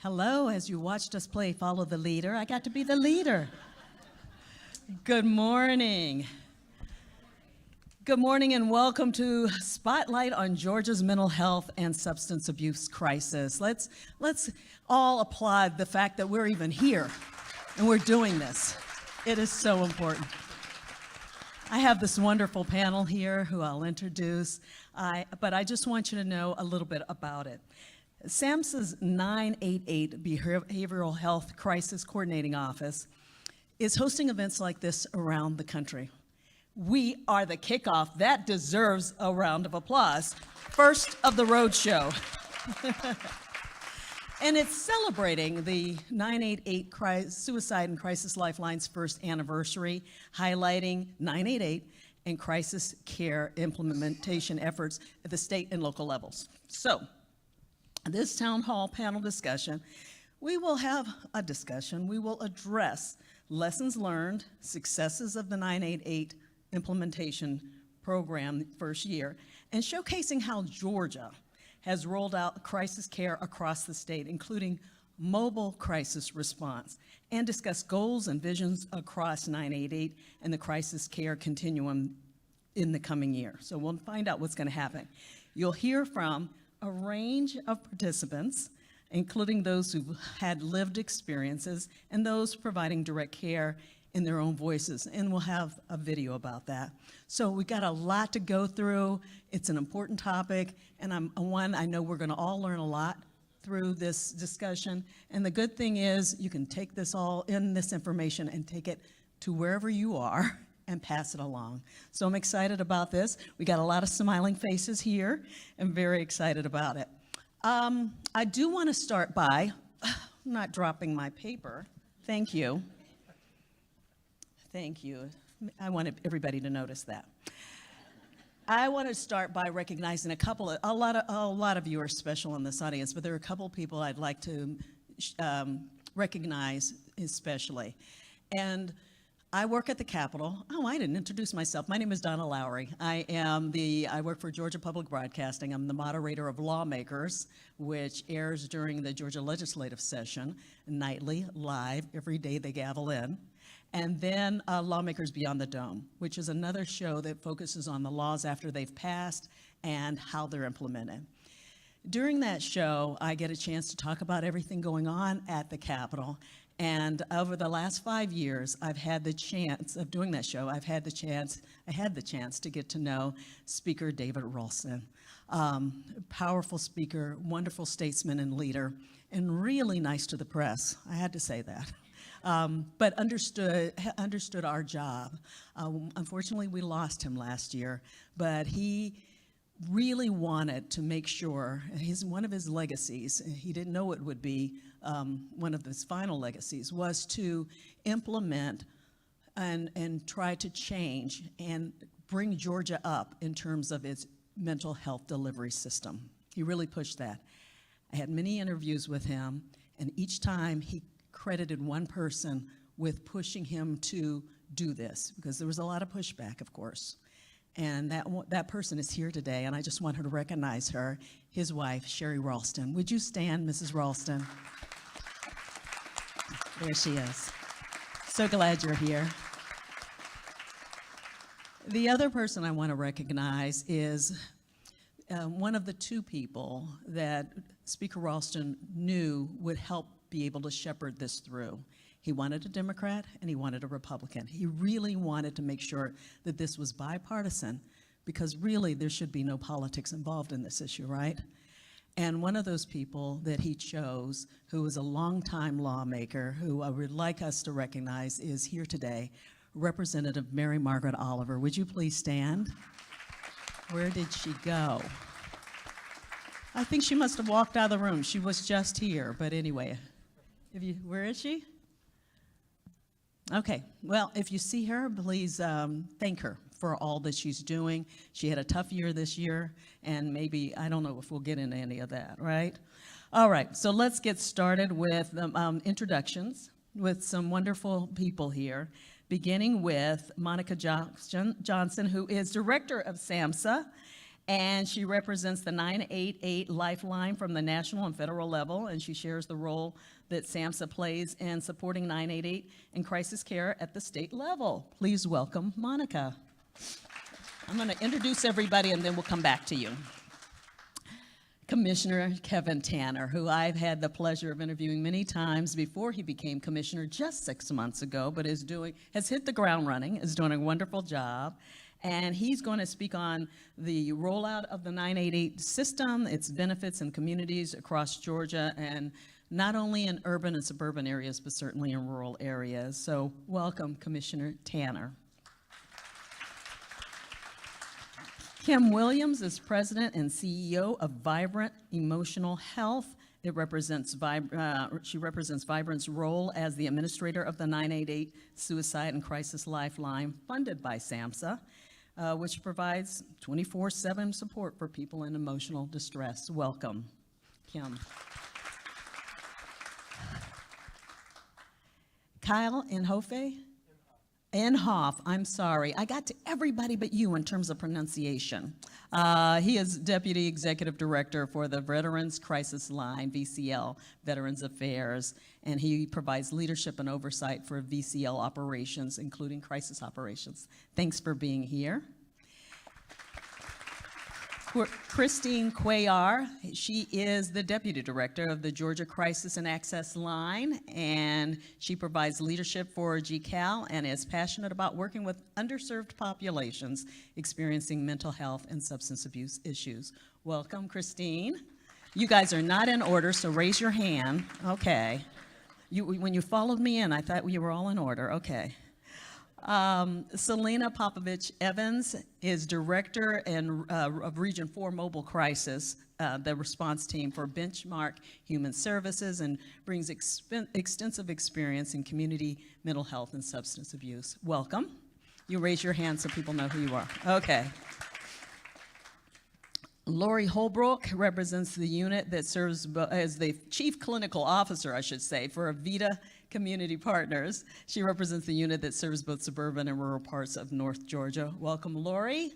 Hello, as you watched us play Follow the Leader, I got to be the leader. Good morning. Good morning and welcome to Spotlight on Georgia's Mental Health and Substance Abuse Crisis. Let's all applaud the fact that we're even here and we're doing this. It is so important. I have this wonderful panel here who I'll introduce, but I just want you to know a little bit about it. SAMHSA's 988 Behavioral Health Crisis Coordinating Office is hosting events like this around the country. We are the kickoff. That deserves a round of applause. First of the road show. And it's celebrating the 988 Suicide and Crisis Lifeline's first anniversary, highlighting 988 and crisis care implementation efforts at the state and local levels. So, this town hall panel discussion, we will have a discussion. We will address lessons learned, successes of the 988 implementation program first year, and showcasing how Georgia has rolled out crisis care across the state, including mobile crisis response, and discuss goals and visions across 988 and the crisis care continuum in the coming year. So we'll find out what's going to happen. You'll hear from a range of participants, including those who've had lived experiences and those providing direct care in their own voices, and we'll have a video about that. So we got a lot to go through. It's an important topic, and I know we're gonna all learn a lot through this discussion, and the good thing is you can take this information and take it to wherever you are and pass it along. So I'm excited about this. We got a lot of smiling faces here. I'm very excited about it. I do want to start by not dropping my paper. Thank you. Thank you. I wanted everybody to notice that. I want to start by recognizing a lot of you are special in this audience, but there are a couple people I'd like to recognize especially. And I work at the Capitol. Oh, I didn't introduce myself. My name is Donna Lowry. I work for Georgia Public Broadcasting. I'm the moderator of Lawmakers, which airs during the Georgia legislative session, nightly, live, every day they gavel in. And then Lawmakers Beyond the Dome, which is another show that focuses on the laws after they've passed and how they're implemented. During that show, I get a chance to talk about everything going on at the Capitol. And over the last 5 years, I've had the chance of doing that show. I had the chance to get to know Speaker David Ralston. Powerful speaker, wonderful statesman and leader, and really nice to the press. I had to say that. But understood our job. Unfortunately, we lost him last year, but he really wanted to make sure, one of his legacies, he didn't know it would be one of his final legacies, was to implement and try to change and bring Georgia up in terms of its mental health delivery system. He really pushed that. I had many interviews with him, and each time he credited one person with pushing him to do this, because there was a lot of pushback, of course. And that person is here today, and I just want her to recognize her, his wife, Sherry Ralston. Would you stand, Mrs. Ralston? There she is. So glad you're here. The other person I want to recognize is one of the two people that Speaker Ralston knew would help be able to shepherd this through. He wanted a Democrat and he wanted a Republican. He really wanted to make sure that this was bipartisan, because really there should be no politics involved in this issue, right? And one of those people that he chose, who was a longtime lawmaker, who I would like us to recognize, is here today, Representative Mary Margaret Oliver. Would you please stand? Where did she go? I think she must have walked out of the room. She was just here, but anyway. Where is she? Okay, well, if you see her, please thank her for all that she's doing. She had a tough year this year, and maybe, I don't know if we'll get into any of that, right? All right, so let's get started with introductions with some wonderful people here, beginning with Monica Johnson, who is director of SAMHSA And she represents the 988 Lifeline from the national and federal level, and she shares the role that SAMHSA plays in supporting 988 in crisis care at the state level. Please welcome Monica. I'm going to introduce everybody, and then we'll come back to you. Commissioner Kevin Tanner, who I've had the pleasure of interviewing many times before he became commissioner just 6 months ago, but has hit the ground running, is doing a wonderful job. And he's going to speak on the rollout of the 988 system, its benefits in communities across Georgia, and not only in urban and suburban areas, but certainly in rural areas. So welcome, Commissioner Tanner. Kim Williams is President and CEO of Vibrant Emotional Health. She represents Vibrant's role as the administrator of the 988 Suicide and Crisis Lifeline, funded by SAMHSA, which provides 24/7 support for people in emotional distress. Welcome, Kim. Kyle Inhofe, I'm sorry. I got to everybody but you in terms of pronunciation. He is Deputy Executive Director for the Veterans Crisis Line, VCL, Veterans Affairs, and he provides leadership and oversight for VCL operations, including crisis operations. Thanks for being here. Christine Cuellar, she is the Deputy Director of the Georgia Crisis and Access Line, and she provides leadership for GCAL and is passionate about working with underserved populations experiencing mental health and substance abuse issues. Welcome, Christine. You guys are not in order, so raise your hand. Okay. When you followed me in, I thought you were all in order. Okay. Selena Popovich Evans is Director of Region 4 Mobile Crisis, the response team for Benchmark Human Services, and brings extensive experience in community mental health and substance abuse. Welcome. You raise your hand so people know who you are. Okay. Lori Holbrook represents the unit that serves as the Chief Clinical Officer, I should say, for Avita Community Partners. She represents the unit that serves both suburban and rural parts of North Georgia. Welcome, Lori.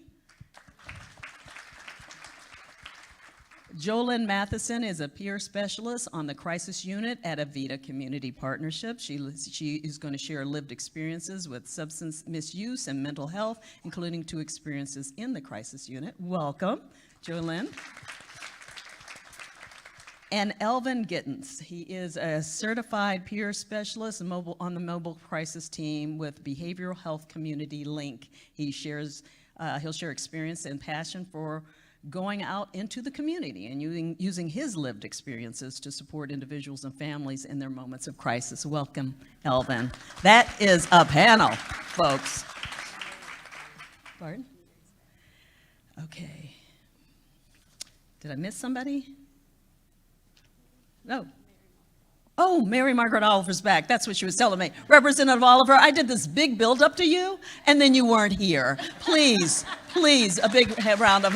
Jolynn Matheson is a peer specialist on the crisis unit at Avita Community Partnership. She is going to share lived experiences with substance misuse and mental health, including 2 experiences in the crisis unit. Welcome, Jolynn. And Elvin Gittens, he is a certified peer specialist on the mobile crisis team with Behavioral Health Community Link. He'll share experience and passion for going out into the community and using his lived experiences to support individuals and families in their moments of crisis. Welcome, Elvin. That is a panel, folks. Pardon? Okay. Did I miss somebody? No. Oh, Mary Margaret Oliver's back. That's what she was telling me. Representative Oliver, I did this big build up to you, and then you weren't here. Please, a big round of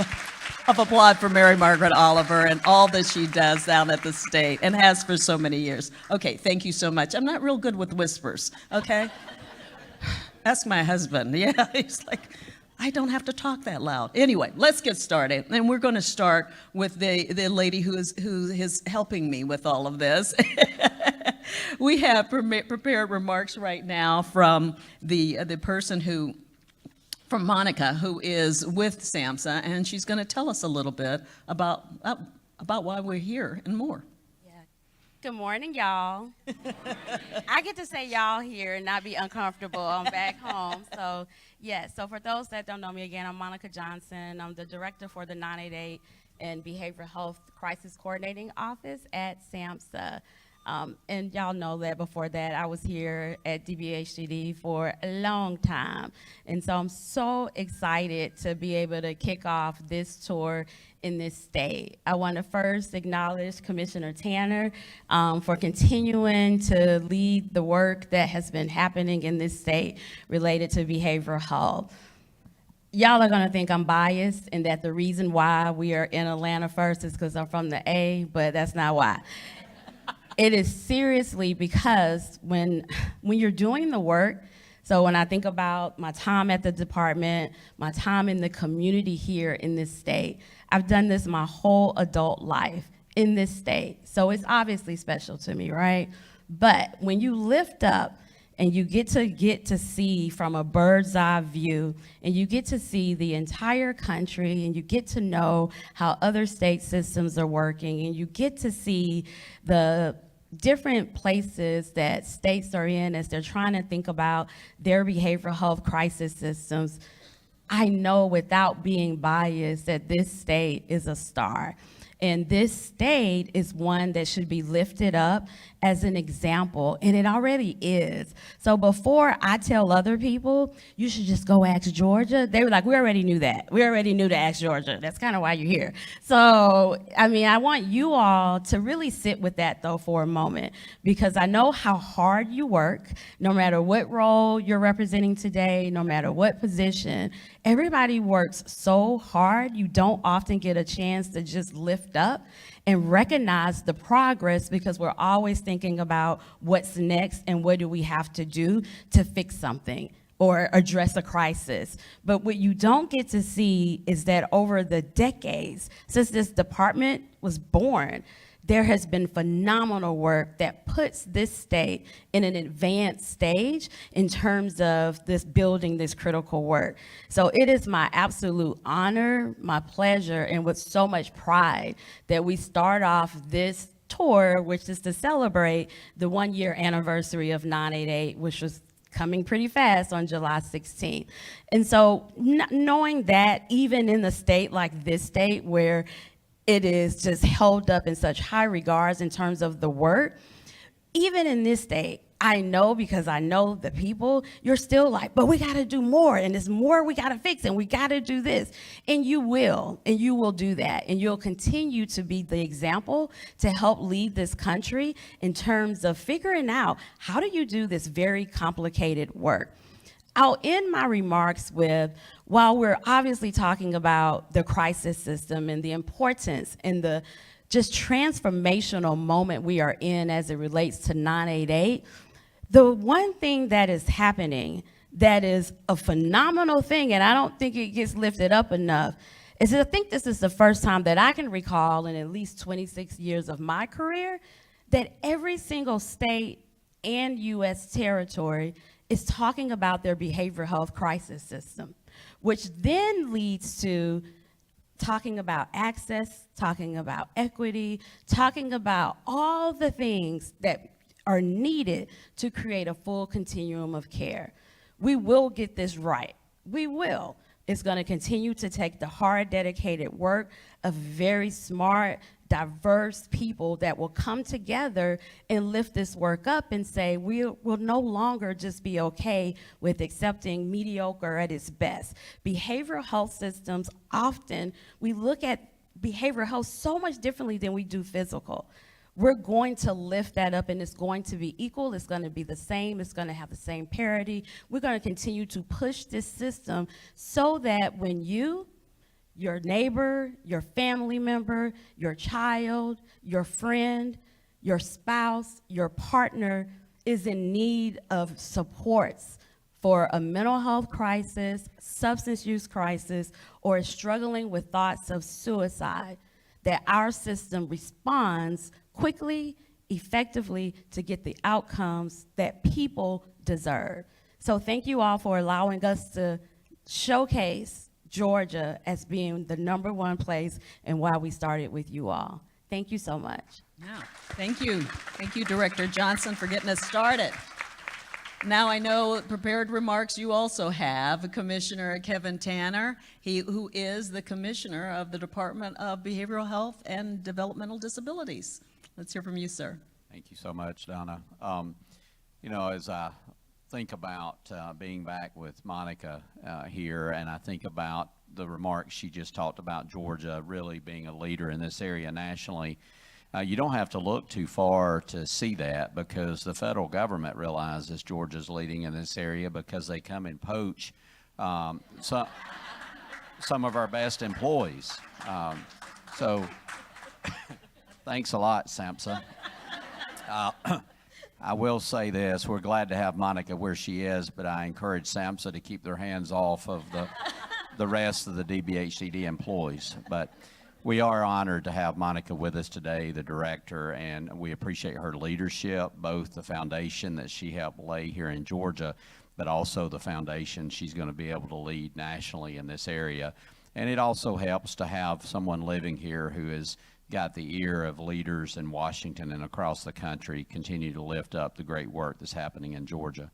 applause for Mary Margaret Oliver and all that she does down at the state and has for so many years. Okay, thank you so much. I'm not real good with whispers, okay? Ask my husband. Yeah, he's like, I don't have to talk that loud. Anyway, let's get started. And we're going to start with the lady who is helping me with all of this. We have prepared remarks right now from the person from Monica, who is with SAMHSA, and she's going to tell us a little bit about why we're here and more. Good morning, y'all. I get to say y'all here and not be uncomfortable. I'm back home. So, yes, so for those that don't know me again, I'm Monica Johnson. I'm the director for the 988 and Behavioral Health Crisis Coordinating Office at SAMHSA. And y'all know that before that, I was here at DBHCD for a long time. And so I'm so excited to be able to kick off this tour in this state. I want to first acknowledge Commissioner Tanner for continuing to lead the work that has been happening in this state related to behavioral health. Y'all are gonna think I'm biased and that the reason why we are in Atlanta first is because I'm from the A, but that's not why. It is seriously because when you're doing the work So when I think about my time at the department, my time in the community here in this state, I've done this my whole adult life in this state. So it's obviously special to me, right? But when you lift up and you get to see from a bird's eye view, and you get to see the entire country, and you get to know how other state systems are working, and you get to see the different places that states are in as they're trying to think about their behavioral health crisis systems, I know without being biased that this state is a star. And this state is one that should be lifted up as an example, and it already is. So before I tell other people, you should just go ask Georgia, they were like, we already knew that. We already knew to ask Georgia. That's kind of why you're here. So, I mean, I want you all to really sit with that, though, for a moment, because I know how hard you work, no matter what role you're representing today, no matter what position. Everybody works so hard, you don't often get a chance to just lift up and recognize the progress, because we're always thinking about what's next and what do we have to do to fix something or address a crisis. But what you don't get to see is that over the decades since this department was born, there has been phenomenal work that puts this state in an advanced stage in terms of this building this critical work. So it is my absolute honor, my pleasure, and with so much pride that we start off this tour, which is to celebrate the 1-year anniversary of 988, which was coming pretty fast on July 16th. And so knowing that even in a state like this state where it is just held up in such high regards in terms of the work, even in this state, I know, because I know the people, you're still like, but we gotta do more, and there's more we gotta fix, and we gotta do this. And you will do that, and you'll continue to be the example to help lead this country in terms of figuring out how do you do this very complicated work. I'll end my remarks with, while we're obviously talking about the crisis system and the importance and the just transformational moment we are in as it relates to 988, the one thing that is happening that is a phenomenal thing, and I don't think it gets lifted up enough, is that I think this is the first time that I can recall in at least 26 years of my career that every single state and U.S. territory is talking about their behavioral health crisis system, which then leads to talking about access, talking about equity, talking about all the things that are needed to create a full continuum of care. We will get this right. We will. It's going to continue to take the hard, dedicated work of very smart, diverse people that will come together and lift this work up and say, we'll no longer just be okay with accepting mediocre at its best. Behavioral health systems, often we look at behavioral health so much differently than we do physical. We're going to lift that up, and it's going to be equal, it's going to be the same, it's going to have the same parity. We're going to continue to push this system so that when you, your neighbor, your family member, your child, your friend, your spouse, your partner is in need of supports for a mental health crisis, substance use crisis, or is struggling with thoughts of suicide, that our system responds quickly, effectively to get the outcomes that people deserve. So thank you all for allowing us to showcase Georgia as being the #1 place and why we started with you all. Thank you so much. Yeah, thank you. Thank you, Director Johnson, for getting us started. Now I know prepared remarks you also have Commissioner Kevin Tanner, who is the Commissioner of the Department of Behavioral Health and Developmental Disabilities. Let's hear from you, sir. Thank you so much, Donna. You know, as I think about being back with Monica here, and I think about the remarks she just talked about Georgia really being a leader in this area nationally, you don't have to look too far to see that, because the federal government realizes Georgia's leading in this area because they come and poach some of our best employees. So thanks a lot, SAMHSA. I will say this, we're glad to have Monica where she is, but I encourage SAMHSA to keep their hands off of the rest of the DBHDD employees. But we are honored to have Monica with us today, the director, and we appreciate her leadership, both the foundation that she helped lay here in Georgia, but also the foundation she's going to be able to lead nationally in this area. And it also helps to have someone living here who has got the ear of leaders in Washington and across the country continue to lift up the great work that's happening in Georgia.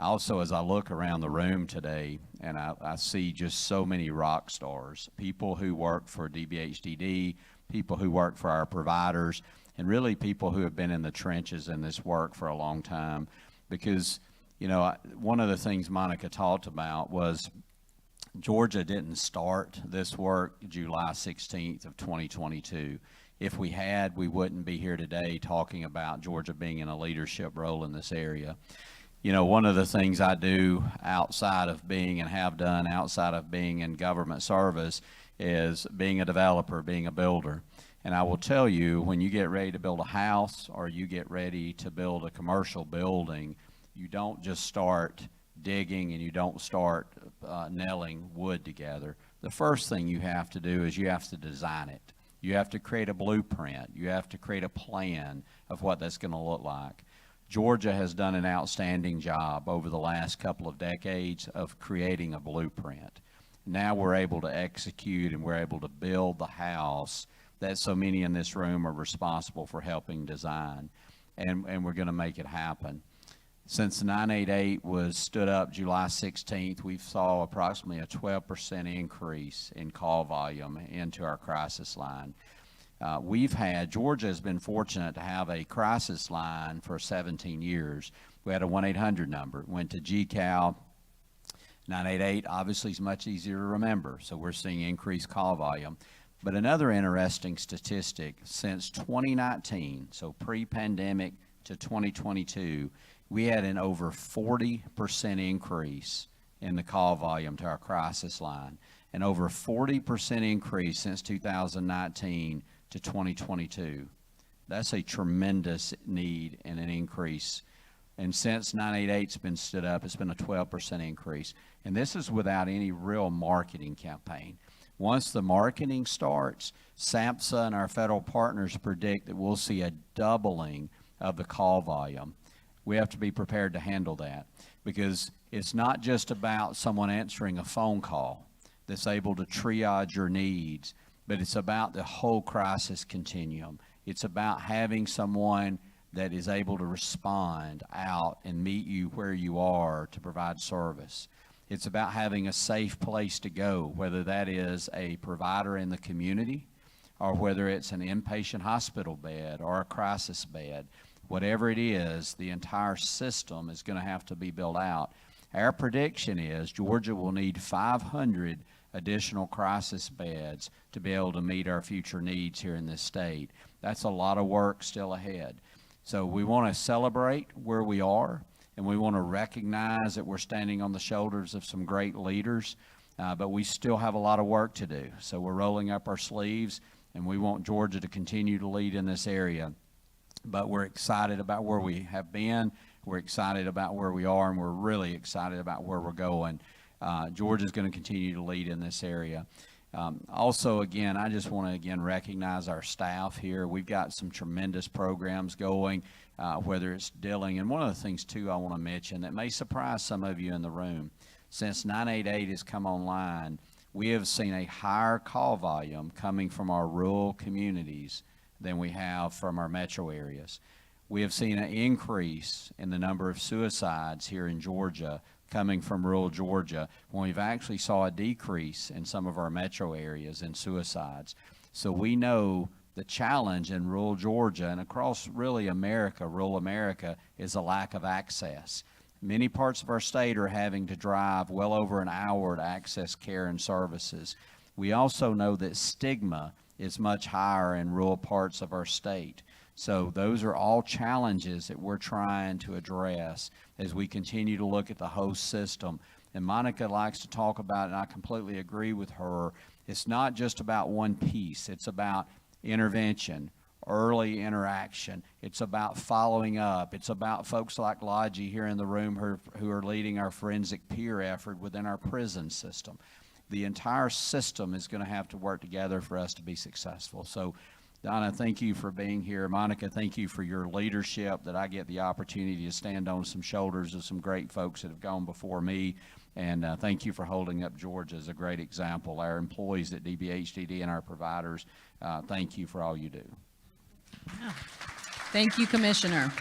Also, as I look around the room today, and I see just so many rock stars, people who work for DBHDD, people who work for our providers, and really people who have been in the trenches in this work for a long time. Because, you know, one of the things Monica talked about was Georgia didn't start this work July 16th of 2022. If we had, we wouldn't be here today talking about Georgia being in a leadership role in this area. You know, one of the things I do outside of being and have done outside of being in government service is being a developer, being a builder. And I will tell you, when you get ready to build a house or you get ready to build a commercial building, you don't just start digging and you don't start nailing wood together. The first thing you have to do is you have to design it. You have to create a blueprint. You have to create a plan of what that's going to look like. Georgia has done an outstanding job over the last couple of decades of creating a blueprint. Now we're able to execute and we're able to build the house that so many in this room are responsible for helping design. And we're going to make it happen. Since the 988 was stood up July 16th, we've saw approximately a 12% increase in call volume into our crisis line. Georgia has been fortunate to have a crisis line for 17 years. We had a 1-800 number, went to GCAL. 988 obviously is much easier to remember, so we're seeing increased call volume. But another interesting statistic, since 2019, so pre-pandemic to 2022, we had an over 40% increase in the call volume to our crisis line, and over 40% increase since 2019 to 2022. That's a tremendous need and an increase. And since 988's been stood up, it's been a 12% increase. And this is without any real marketing campaign. Once the marketing starts, SAMHSA and our federal partners predict that we'll see a doubling of the call volume. We have to be prepared to handle that, because it's not just about someone answering a phone call that's able to triage your needs, but it's about the whole crisis continuum. It's about having someone that is able to respond out and meet you where you are to provide service. It's about having a safe place to go, whether that is a provider in the community or whether it's an inpatient hospital bed or a crisis bed. Whatever it is, the entire system is going to have to be built out. Our prediction is Georgia will need 500 additional crisis beds to be able to meet our future needs here in this state. That's a lot of work still ahead. So we want to celebrate where we are, and we want to recognize that we're standing on the shoulders of some great leaders, but we still have a lot of work to do. So we're rolling up our sleeves, and we want Georgia to continue to lead in this area. But we're excited about where we have been, we're excited about where we are, and we're really excited about where we're going. Georgia's going to continue to lead in this area. Also, again, I just want to recognize our staff here. We've got some tremendous programs going, whether it's dealing, and one of the things too I want to mention that may surprise some of you in the room, since 988 has come online, we have seen a higher call volume coming from our rural communities than we have from our metro areas. We have seen an increase in the number of suicides here in Georgia coming from rural Georgia, when we've actually saw a decrease in some of our metro areas in suicides. So we know the challenge in rural Georgia and across really America, rural America, is a lack of access. Many parts of our state are having to drive well over an hour to access care and services. We also know that stigma is much higher in rural parts of our state. So those are all challenges that we're trying to address as we continue to look at the host system. And Monica likes to talk about, and I completely agree with her, it's not just about one piece. It's about intervention, early interaction. It's about following up. It's about folks like Logie here in the room who are leading our forensic peer effort within our prison system. The entire system is going to have to work together for us to be successful. So, Donna, thank you for being here. Monica, thank you for your leadership, that I get the opportunity to stand on some shoulders of some great folks that have gone before me. And thank you for holding up Georgia as a great example. Our employees at DBHDD and our providers, thank you for all you do. Thank you, Commissioner.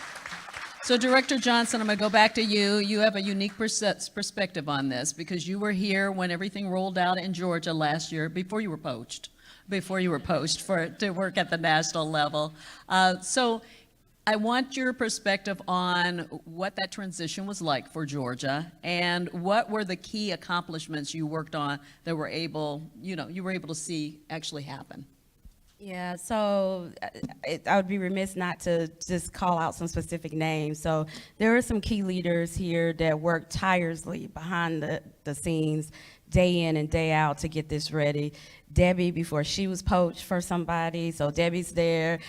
So Director Johnson, I'm going to go back to you. You have a unique perspective on this because you were here when everything rolled out in Georgia last year before you were poached to work at the national level. So I want your perspective on what that transition was like for Georgia and what were the key accomplishments you worked on that were able, you were able to see actually happen. Yeah, so I would be remiss not to just call out some specific names. So there are some key leaders here that work tirelessly behind the scenes, day in and day out to get this ready. Debbie, before she was poached for somebody, so Debbie's there.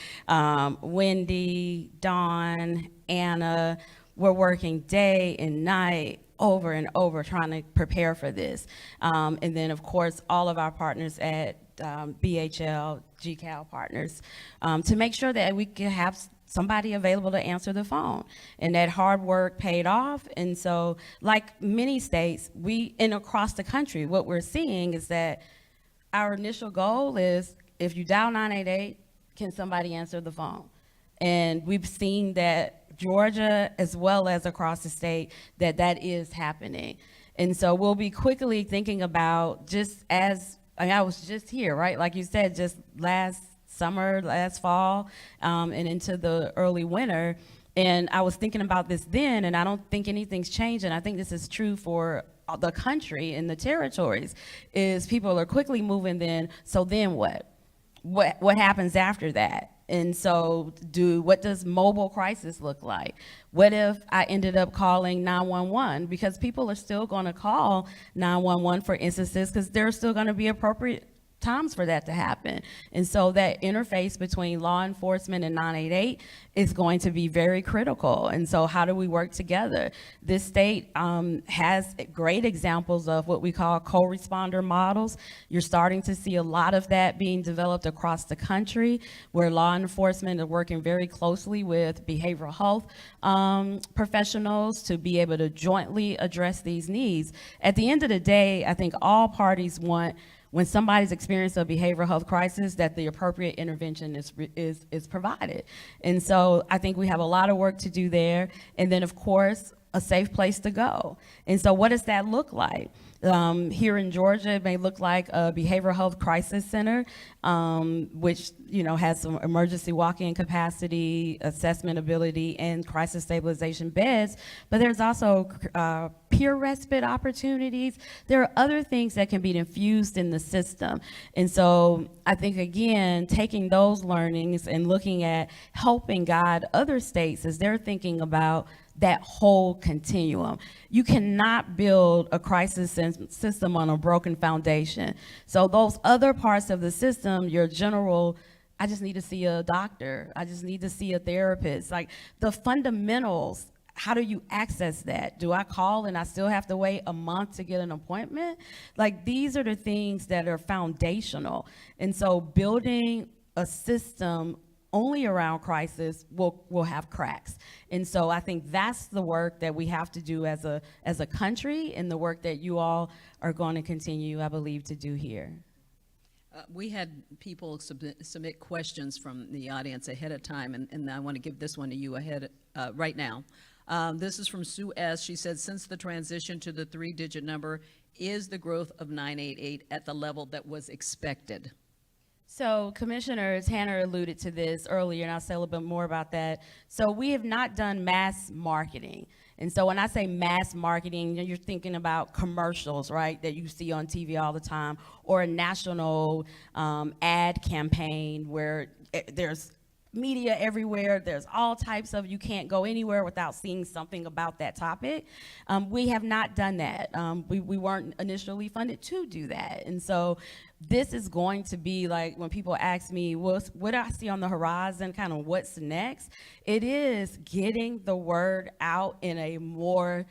Wendy, Dawn, Anna, we're working day and night over and over trying to prepare for this. And then, of course, all of our partners at BHL, GCAL partners, to make sure that we can have somebody available to answer the phone. And that hard work paid off. And so, like many states, and across the country, what we're seeing is that our initial goal is, if you dial 988, can somebody answer the phone? And we've seen that Georgia, as well as across the state, that is happening. And so we'll be quickly thinking about, I was just here, right? Like you said, just last summer, last fall, and into the early winter. And I was thinking about this then, and I don't think anything's changed. And I think this is true for the country and the territories, is people are quickly moving then. So then what? What happens after that? And so what does mobile crisis look like? What if I ended up calling 911? Because people are still going to call 911 for instances, because there are still going to be appropriate times for that to happen. And so that interface between law enforcement and 988 is going to be very critical. And so how do we work together? This state has great examples of what we call co-responder models. You're starting to see a lot of that being developed across the country, where law enforcement are working very closely with behavioral health professionals to be able to jointly address these needs. At the end of the day, I think all parties want, when somebody's experienced a behavioral health crisis, that the appropriate intervention is provided. And so I think we have a lot of work to do there. And then, of course, a safe place to go. And so what does that look like? Here in Georgia, it may look like a behavioral health crisis center, which has some emergency walk-in capacity, assessment ability, and crisis stabilization beds. But there's also peer respite opportunities. There are other things that can be infused in the system. And so I think, again, taking those learnings and looking at helping guide other states as they're thinking about that whole continuum. You cannot build a crisis system on a broken foundation. So those other parts of the system, your general, I just need to see a doctor, I just need to see a therapist, like the fundamentals, how do you access that? Do I call and I still have to wait a month to get an appointment? Like, these are the things that are foundational. And so building a system only around crisis will have cracks. And so I think that's the work that we have to do as a country, and the work that you all are going to continue, I believe, to do here. We had people submit questions from the audience ahead of time, and I want to give this one to you right now. This is from Sue S. She said, since the transition to the 3-digit number, is the growth of 988 at the level that was expected? So Commissioner Tanner alluded to this earlier, and I'll say a little bit more about that. So we have not done mass marketing. And so when I say mass marketing, you're thinking about commercials, right, that you see on TV all the time, or a national ad campaign where there's media everywhere. There's all types of, you can't go anywhere without seeing something about that topic. We have not done that. We weren't initially funded to do that. And so this is going to be like, when people ask me, what do I see on the horizon, kind of what's next? It is getting the word out in a more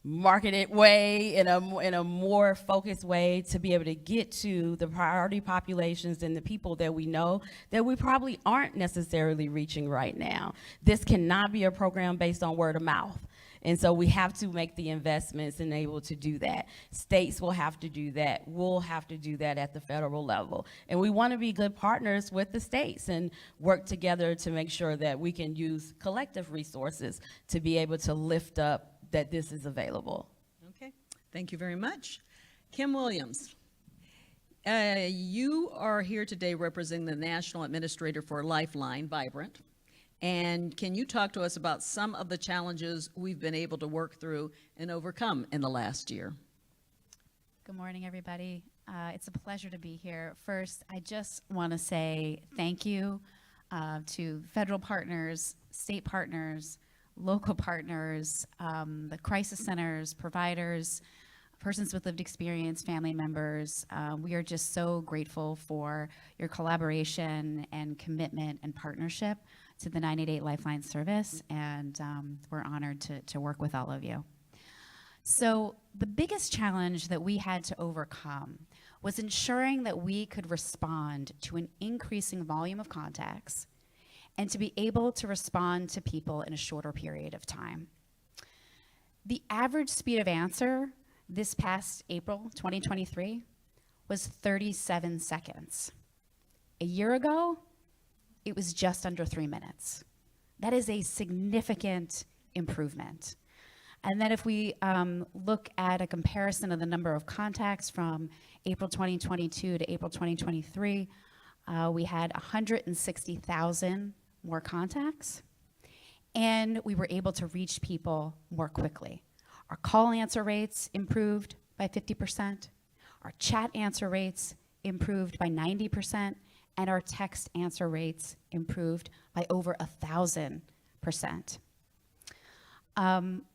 marketed way, in a more focused way, to be able to get to the priority populations and the people that we know that we probably aren't necessarily reaching right now. This cannot be a program based on word of mouth. And so we have to make the investments and able to do that. States will have to do that. We'll have to do that at the federal level. And we want to be good partners with the states and work together to make sure that we can use collective resources to be able to lift up that this is available. Okay, thank you very much. Kim Williams, you are here today representing the National Administrator for Lifeline, Vibrant. And can you talk to us about some of the challenges we've been able to work through and overcome in the last year? Good morning, everybody. It's a pleasure to be here. First, I just want to say thank you to federal partners, state partners, local partners, the crisis centers, providers, persons with lived experience, family members. We are just so grateful for your collaboration and commitment and partnership to the 988 Lifeline service, and we're honored to work with all of you. So the biggest challenge that we had to overcome was ensuring that we could respond to an increasing volume of contacts and to be able to respond to people in a shorter period of time. The average speed of answer this past April 2023 was 37 seconds. A year ago, it was just under 3 minutes. That is a significant improvement. And then if we look at a comparison of the number of contacts from April 2022 to April 2023, we had 160,000 more contacts, and we were able to reach people more quickly. Our call answer rates improved by 50%, our chat answer rates improved by 90%, and our text answer rates improved by over 1,000%.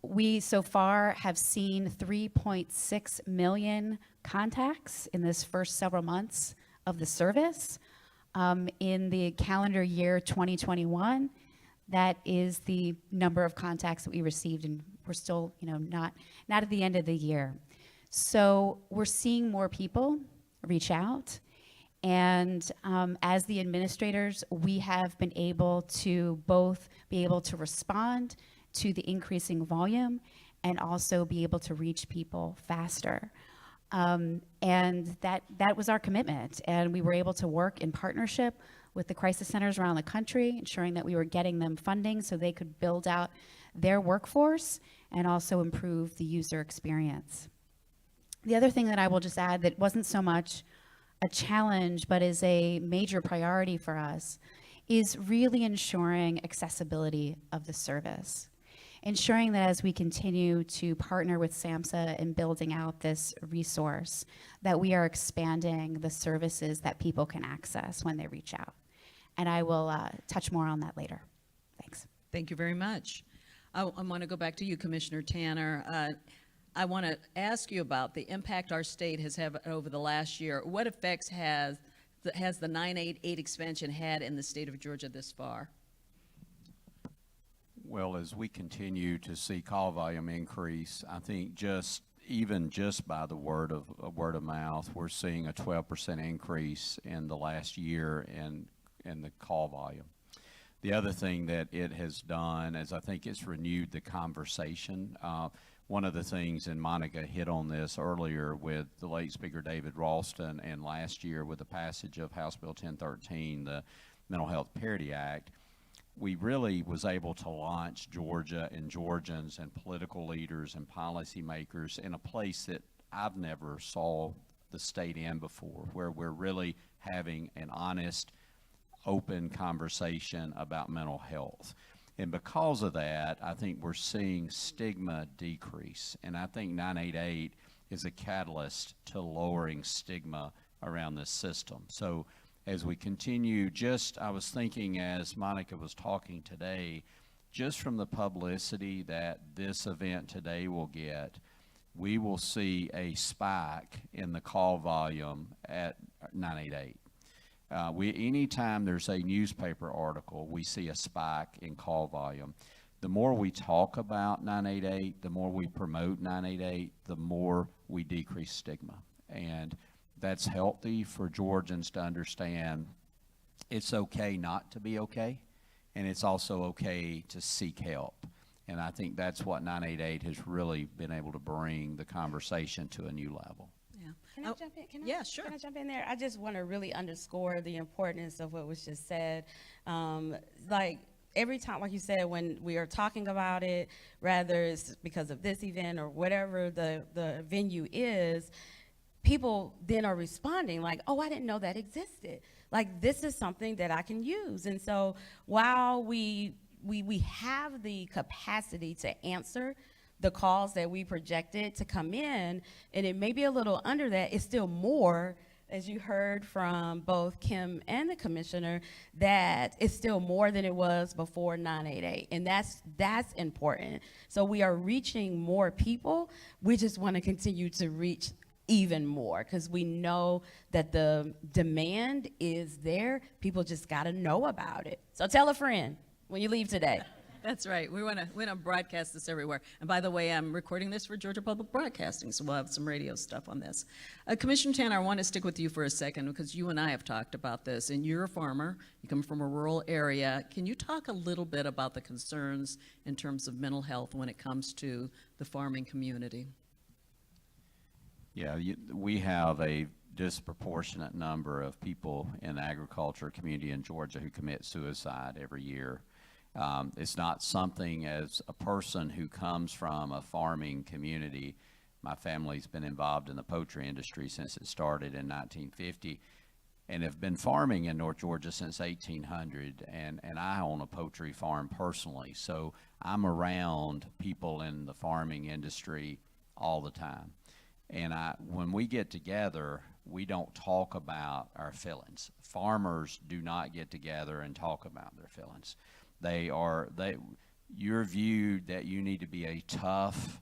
We so far have seen 3.6 million contacts in this first several months of the service. In the calendar year 2021, that is the number of contacts that we received, and we're still, not at the end of the year. So we're seeing more people reach out, and as the administrators, we have been able to both be able to respond to the increasing volume and also be able to reach people faster. And that was our commitment, and we were able to work in partnership with the crisis centers around the country, ensuring that we were getting them funding so they could build out their workforce and also improve the user experience. The other thing that I will just add that wasn't so much a challenge but is a major priority for us is really ensuring accessibility of the service. Ensuring that as we continue to partner with SAMHSA in building out this resource, that we are expanding the services that people can access when they reach out. And I will touch more on that later. Thanks. Thank you very much. I want to go back to you, Commissioner Tanner. I want to ask you about the impact our state has had over the last year. What effects has the 988 expansion had in the state of Georgia this far? Well, as we continue to see call volume increase, I think just by the word of mouth, we're seeing a 12% increase in the last year in the call volume. The other thing that it has done is I think it's renewed the conversation. One of the things, and Monica hit on this earlier with the late Speaker David Ralston, and last year with the passage of House Bill 1013, the Mental Health Parity Act, we really was able to launch Georgia and Georgians and political leaders and policymakers in a place that I've never saw the state in before, where we're really having an honest, open conversation about mental health. And because of that, I think we're seeing stigma decrease. And I think 988 is a catalyst to lowering stigma around this system. So as we continue, I was thinking as Monica was talking today, just from the publicity that this event today will get, we will see a spike in the call volume at 988. Anytime there's a newspaper article, we see a spike in call volume. The more we talk about 988, the more we promote 988, the more we decrease stigma. And that's healthy for Georgians to understand it's okay not to be okay, and it's also okay to seek help. And I think that's what 988 has really been able to bring the conversation to a new level. Yeah. Can I jump in? Yeah, sure. Can I jump in there? I just want to really underscore the importance of what was just said. Like every time, like you said, when we are talking about it, rather it's because of this event or whatever the venue is, people then are responding like, oh, I didn't know that existed. Like, this is something that I can use. And so while we have the capacity to answer the calls that we projected to come in, and it may be a little under that, it's still more, as you heard from both Kim and the commissioner, that it's still more than it was before 988. And that's important. So we are reaching more people. We just want to continue to reach even more, because we know that the demand is there. People just got to know about it. So tell a friend when you leave today. That's right. We want to broadcast this everywhere. And by the way, I'm recording this for Georgia Public Broadcasting, so we'll have some radio stuff on this. Commissioner Tanner, I want to stick with you for a second, because you and I have talked about this, and you're a farmer. You come from a rural area. Can you talk a little bit about the concerns in terms of mental health when it comes to the farming community? Yeah, we have a disproportionate number of people in the agriculture community in Georgia who commit suicide every year. It's not something, as a person who comes from a farming community, my family's been involved in the poultry industry since it started in 1950 and have been farming in North Georgia since 1800, and I own a poultry farm personally, so I'm around people in the farming industry all the time. And when we get together, we don't talk about our feelings. Farmers do not get together and talk about their feelings. You're viewed that you need to be a tough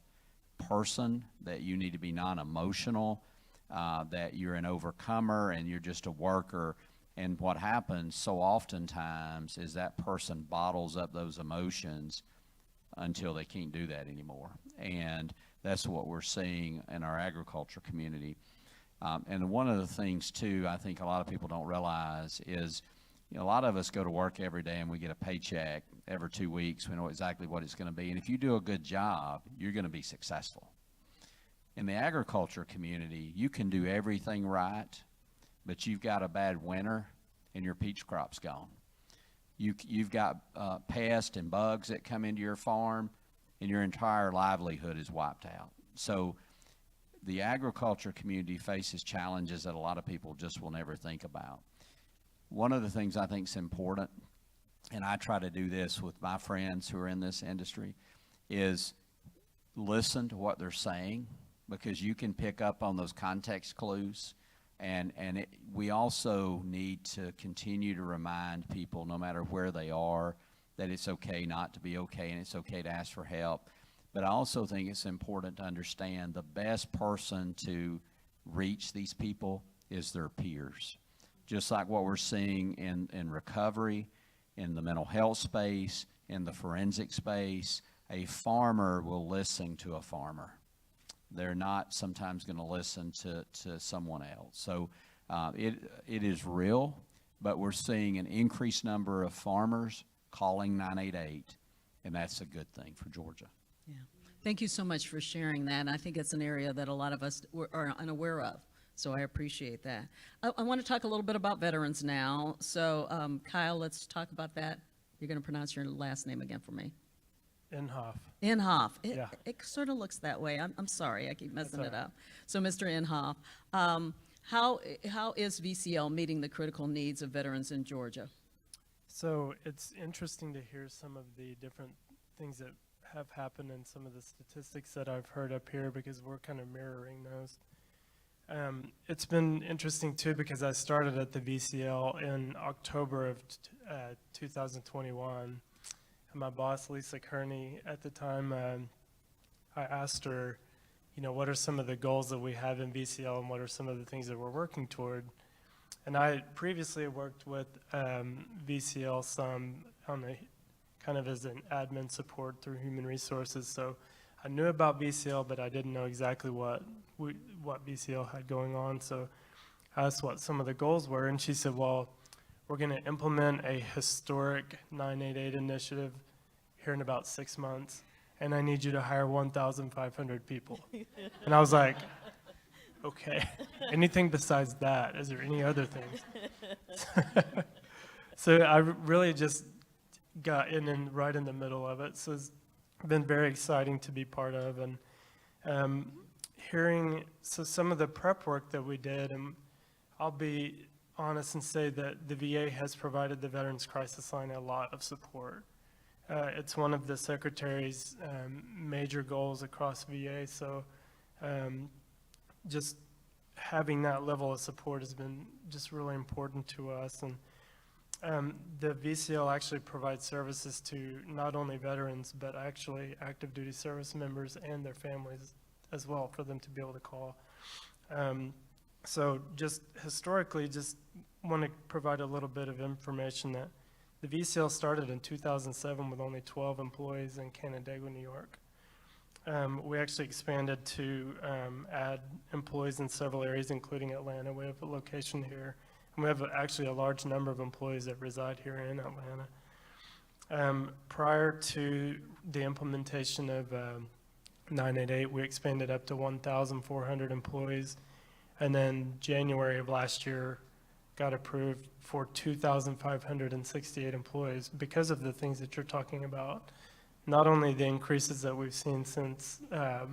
person, that you need to be non-emotional, that you're an overcomer and you're just a worker. And what happens so oftentimes is that person bottles up those emotions until they can't do that anymore. And that's what we're seeing in our agriculture community. And one of the things, too, I think a lot of people don't realize is, a lot of us go to work every day and we get a paycheck every 2 weeks. We know exactly what it's going to be. And if you do a good job, you're going to be successful. In the agriculture community, you can do everything right, but you've got a bad winter and your peach crop's gone. You've got pests and bugs that come into your farm, and your entire livelihood is wiped out. So the agriculture community faces challenges that a lot of people just will never think about. One of the things I think is important, and I try to do this with my friends who are in this industry, is listen to what they're saying, because you can pick up on those context clues. And we also need to continue to remind people, no matter where they are, that it's okay not to be okay, and it's okay to ask for help. But I also think it's important to understand the best person to reach these people is their peers. Just like what we're seeing in recovery, in the mental health space, in the forensic space, a farmer will listen to a farmer. They're not sometimes going to listen to someone else. So it is real, but we're seeing an increased number of farmers calling 988, and that's a good thing for Georgia. Yeah. Thank you so much for sharing that. And I think it's an area that a lot of us are unaware of. So I appreciate that. I want to talk a little bit about veterans now. So Kyle, let's talk about that. You're going to pronounce your last name again for me. Inhofe. Inhofe. Yeah. It sort of looks that way. I'm sorry. I keep messing That's it all right. up. So Mr. Inhofe, how is VCL meeting the critical needs of veterans in Georgia? So it's interesting to hear some of the different things that have happened and some of the statistics that I've heard up here, because we're kind of mirroring those. It's been interesting too because I started at the VCL in October of 2021. And my boss, Lisa Kearney, at the time, I asked her, what are some of the goals that we have in VCL and what are some of the things that we're working toward? And I previously worked with VCL some on a kind of as an admin support through human resources. So I knew about VCL, but I didn't know exactly what VCL had going on. So I asked what some of the goals were, and she said, well, we're going to implement a historic 988 initiative here in about 6 months, and I need you to hire 1,500 people. And I was like, okay, anything besides that? Is there any other things? So I really just got in and right in the middle of it. So it's been very exciting to be part of, and hearing some of the prep work that we did, and I'll be honest and say that the VA has provided the Veterans Crisis Line a lot of support. It's one of the Secretary's major goals across VA, so just having that level of support has been just really important to us. And the VCL actually provides services to not only veterans, but actually active duty service members and their families as well, for them to be able to call. So just historically, just want to provide a little bit of information that the VCL started in 2007 with only 12 employees in Canandaigua, New York. We actually expanded to add employees in several areas, including Atlanta. We have a location here. And we have actually a large number of employees that reside here in Atlanta. Prior to the implementation of 988, we expanded up to 1,400 employees. And then January of last year got approved for 2,568 employees because of the things that you're talking about. Not only the increases that we've seen since the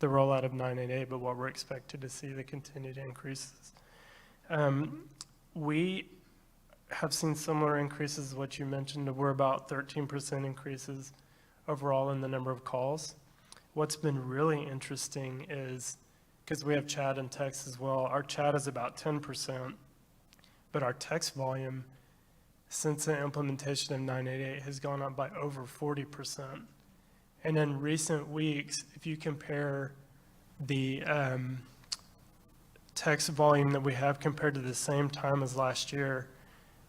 rollout of 988, but what we're expected to see, the continued increases. We have seen similar increases as what you mentioned. We're about 13% increases overall in the number of calls. What's been really interesting is, because we have chat and text as well, our chat is about 10%, but our text volume since the implementation of 988 has gone up by over 40%. And in recent weeks, if you compare the text volume that we have compared to the same time as last year,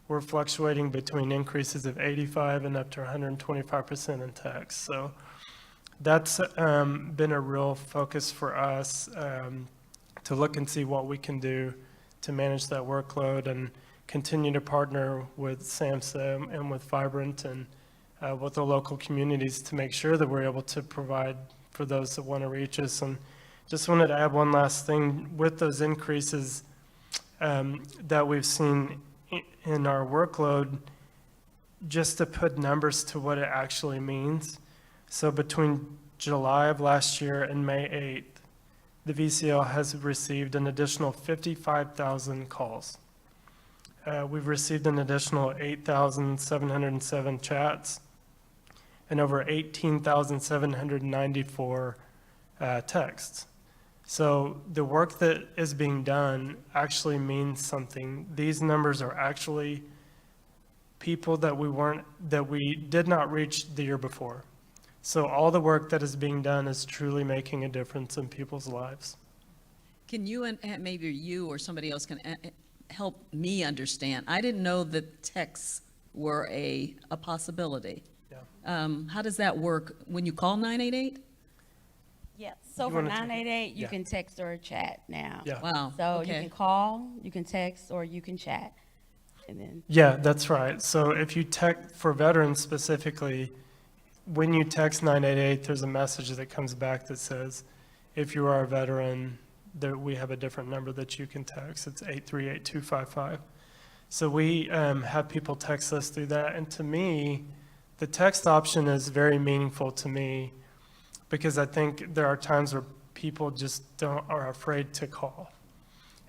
we're fluctuating between increases of 85 and up to 125% in text. So that's been a real focus for us to look and see what we can do to manage that workload and continue to partner with SAMHSA and with Vibrant and with the local communities to make sure that we're able to provide for those that want to reach us. And just wanted to add one last thing with those increases that we've seen in our workload, just to put numbers to what it actually means. So between July of last year and May 8th, the VCL has received an additional 55,000 calls. We've received an additional 8,707 chats and over 18,794 texts. So the work that is being done actually means something. These numbers are actually people that we did not reach the year before. So all the work that is being done is truly making a difference in people's lives. Can you, and maybe you or somebody else can help me understand? I didn't know that texts were a possibility. Yeah. How does that work when you call 988? Yeah, so You for wanna take it? 988, you Yeah. can text or chat now. Yeah. Wow, So you okay. can call, you can text, or you can chat. And then, Yeah, that's right. So if you text, for veterans specifically, when you text 988, there's a message that comes back that says, if you are a veteran, we have a different number that you can text. It's 838-255. So we have people text us through that. And to me, the text option is very meaningful to me because I think there are times where people just are afraid to call.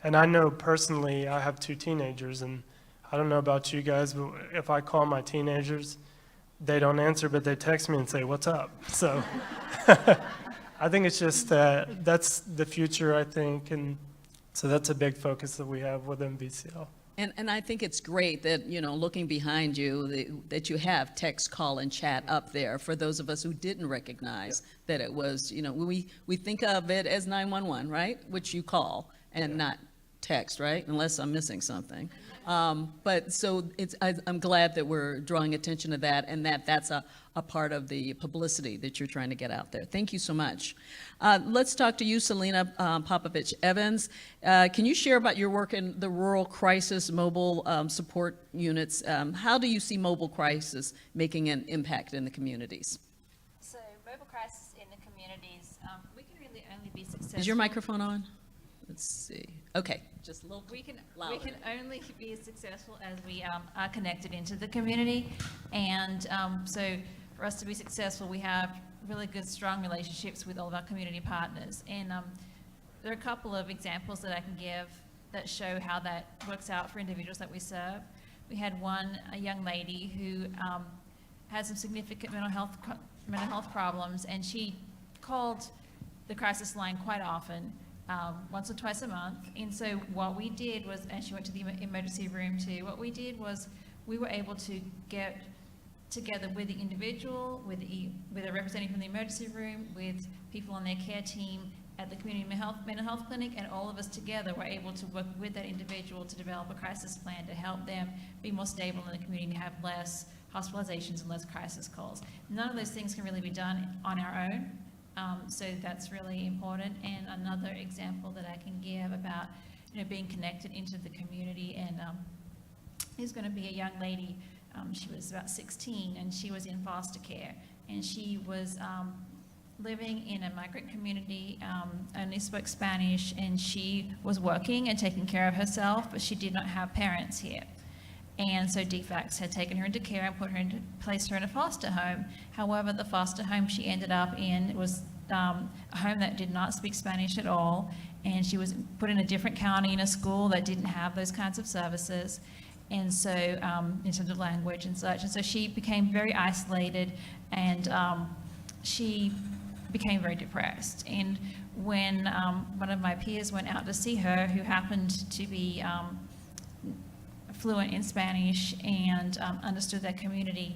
And I know personally, I have 2 teenagers, and I don't know about you guys, but if I call my teenagers, they don't answer, but they text me and say, "What's up?" So I think it's just that's the future, I think, and So that's a big focus that we have within VCL. And I think it's great that, looking behind you, that you have text, call, and chat up there for those of us who didn't recognize that it was, we think of it as 911, right? Which you call and not text, right? Unless I'm missing something. But so I'm glad that we're drawing attention to that and that's a part of the publicity that you're trying to get out there. Thank you so much. Let's talk to you, Selena Popovich Evans. Can you share about your work in the rural crisis mobile support units? How do you see mobile crisis making an impact in the communities? So mobile crisis in the communities, we can really only be successful. Is your microphone on? Let's see. Okay, just a little louder. We can only be as successful as we are connected into the community. And so for us to be successful, we have really good, strong relationships with all of our community partners. And there are a couple of examples that I can give that show how that works out for individuals that we serve. We had a young lady who had some significant mental health problems, and she called the crisis line quite often. Once or twice a month. And so what we did was, and she went to the emergency room too, what we did was we were able to get together with the individual, with a representative from the emergency room, with people on their care team at the community mental health clinic, and all of us together were able to work with that individual to develop a crisis plan to help them be more stable in the community, have less hospitalizations and less crisis calls. None of those things can really be done on our own. So that's really important. And another example that I can give about being connected into the community, and is going to be a young lady. She was about 16, and she was in foster care, and she was living in a migrant community, only spoke Spanish, and she was working and taking care of herself, but she did not have parents here. And so DFACS had taken her into care and placed her in a foster home. However, the foster home she ended up in was a home that did not speak Spanish at all, and she was put in a different county in a school that didn't have those kinds of services, and so in terms of language and such. And so she became very isolated, and she became very depressed. And when one of my peers went out to see her, who happened to be fluent in Spanish and understood that community,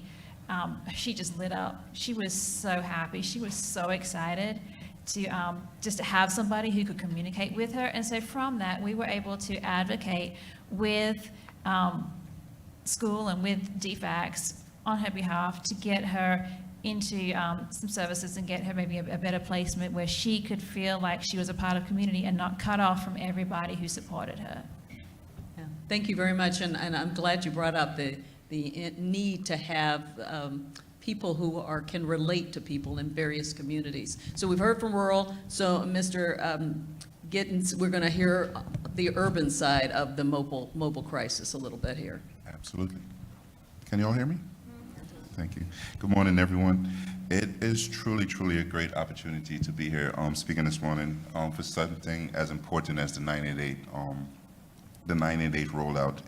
she just lit up. She was so happy. She was so excited to just to have somebody who could communicate with her. And so from that, we were able to advocate with school and with DFACS on her behalf to get her into some services and get her maybe a better placement where she could feel like she was a part of community and not cut off from everybody who supported her. Yeah. Thank you very much, and I'm glad you brought up the need to have people who can relate to people in various communities. So we've heard from rural, so Mr. Gittens, we're going to hear the urban side of the mobile crisis a little bit here. Absolutely. Can you all hear me? Thank you. Good morning, everyone. It is truly, truly a great opportunity to be here speaking this morning for something as important as the 988 rollout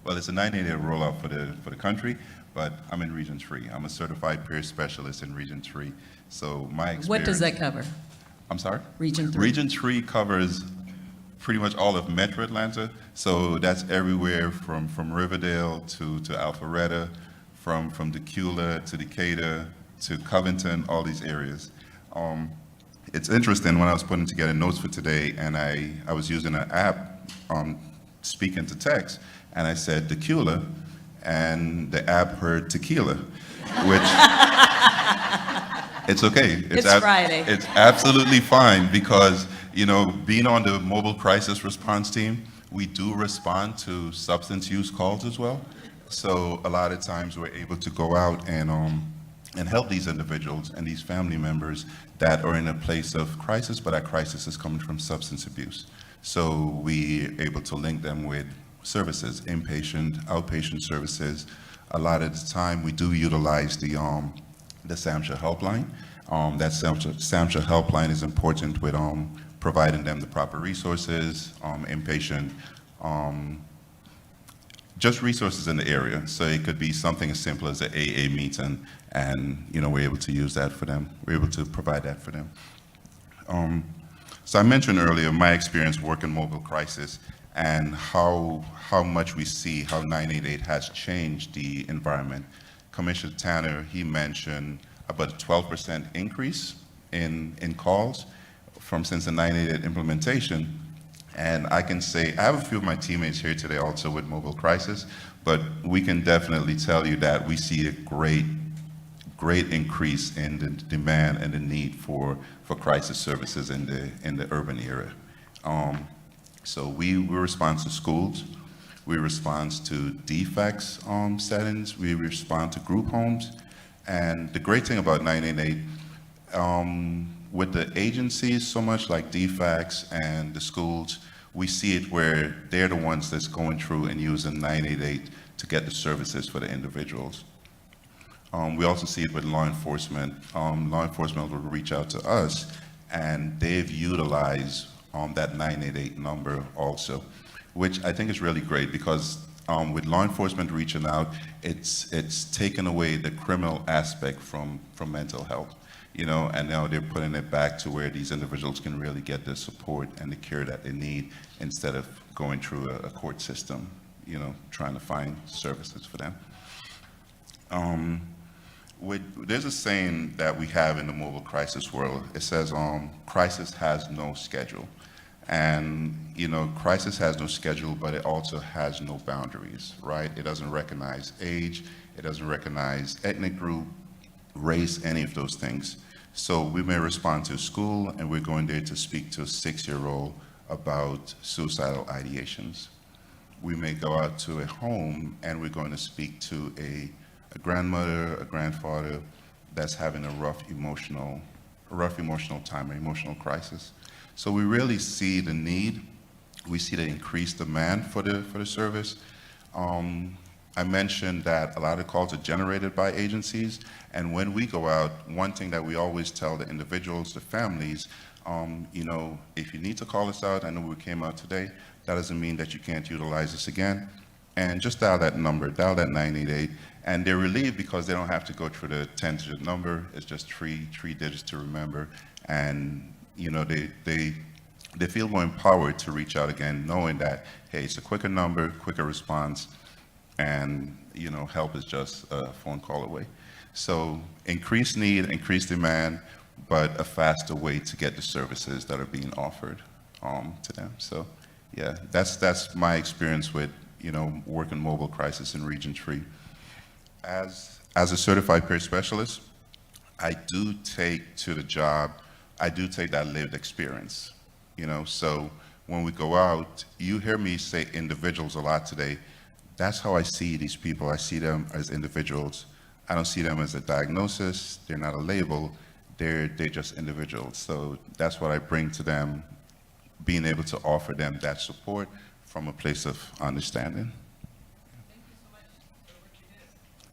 well, it's a 988 rollout for the country, but I'm in Region 3. I'm a certified peer specialist in Region 3. So my experience. What does that cover? I'm sorry? Region 3. Region 3 covers pretty much all of Metro Atlanta. So that's everywhere from Riverdale to Alpharetta, from Decula to Decatur to Covington, all these areas. It's interesting, when I was putting together notes for today, and I was using an app speaking to text, and I said Decula, and the app heard tequila, which it's okay. It's Friday. It's absolutely fine, because being on the mobile crisis response team, we do respond to substance use calls as well. So a lot of times we're able to go out and help these individuals and these family members that are in a place of crisis, but that crisis is coming from substance abuse. So we're able to link them with services, inpatient, outpatient services. A lot of the time we do utilize the SAMHSA helpline. That SAMHSA helpline is important with providing them the proper resources, inpatient, just resources in the area. So it could be something as simple as an AA meeting, and we're able to use that for them. We're able to provide that for them. So I mentioned earlier my experience working mobile crisis and how much we see how 988 has changed the environment. Commissioner Tanner, he mentioned about a 12% increase in calls since the 988 implementation. And I can say, I have a few of my teammates here today also with mobile crisis, but we can definitely tell you that we see a great increase in the demand and the need for crisis services in the urban area. So we respond to schools, we respond to defects settings, we respond to group homes, and the great thing about 988, with the agencies, so much like defects and the schools, we see it where they're the ones that's going through and using 988 to get the services for the individuals. We also see it with law enforcement. Law enforcement will reach out to us, and they've utilized that 988 number also, which I think is really great because with law enforcement reaching out, it's taken away the criminal aspect from mental health, and now they're putting it back to where these individuals can really get the support and the care that they need instead of going through a court system, trying to find services for them. There's a saying that we have in the mobile crisis world. It says, crisis has no schedule. And, crisis has no schedule, but it also has no boundaries, right? It doesn't recognize age, it doesn't recognize ethnic group, race, any of those things. So we may respond to a school, and we're going there to speak to a 6-year-old about suicidal ideations. We may go out to a home, and we're going to speak to a grandmother, a grandfather that's having a rough emotional time, an emotional crisis. So we really see the need. We see the increased demand for the service. I mentioned that a lot of calls are generated by agencies, and when we go out, one thing that we always tell the individuals, the families, if you need to call us out, I know we came out today, that doesn't mean that you can't utilize us again. And just dial that number, dial that 988, and they're relieved because they don't have to go through the 10-digit number. It's just three digits to remember, and they feel more empowered to reach out again, knowing that, hey, it's a quicker number, quicker response, and help is just a phone call away. So increased need, increased demand, but a faster way to get the services that are being offered to them. So yeah, that's my experience with working mobile crisis in Region 3. As a certified peer specialist, I do take to the job, I do take that lived experience, so when we go out, you hear me say individuals a lot today. That's how I see these people. I see them as individuals. I don't see them as a diagnosis. They're not a label. They're just individuals. So that's what I bring to them, being able to offer them that support from a place of understanding.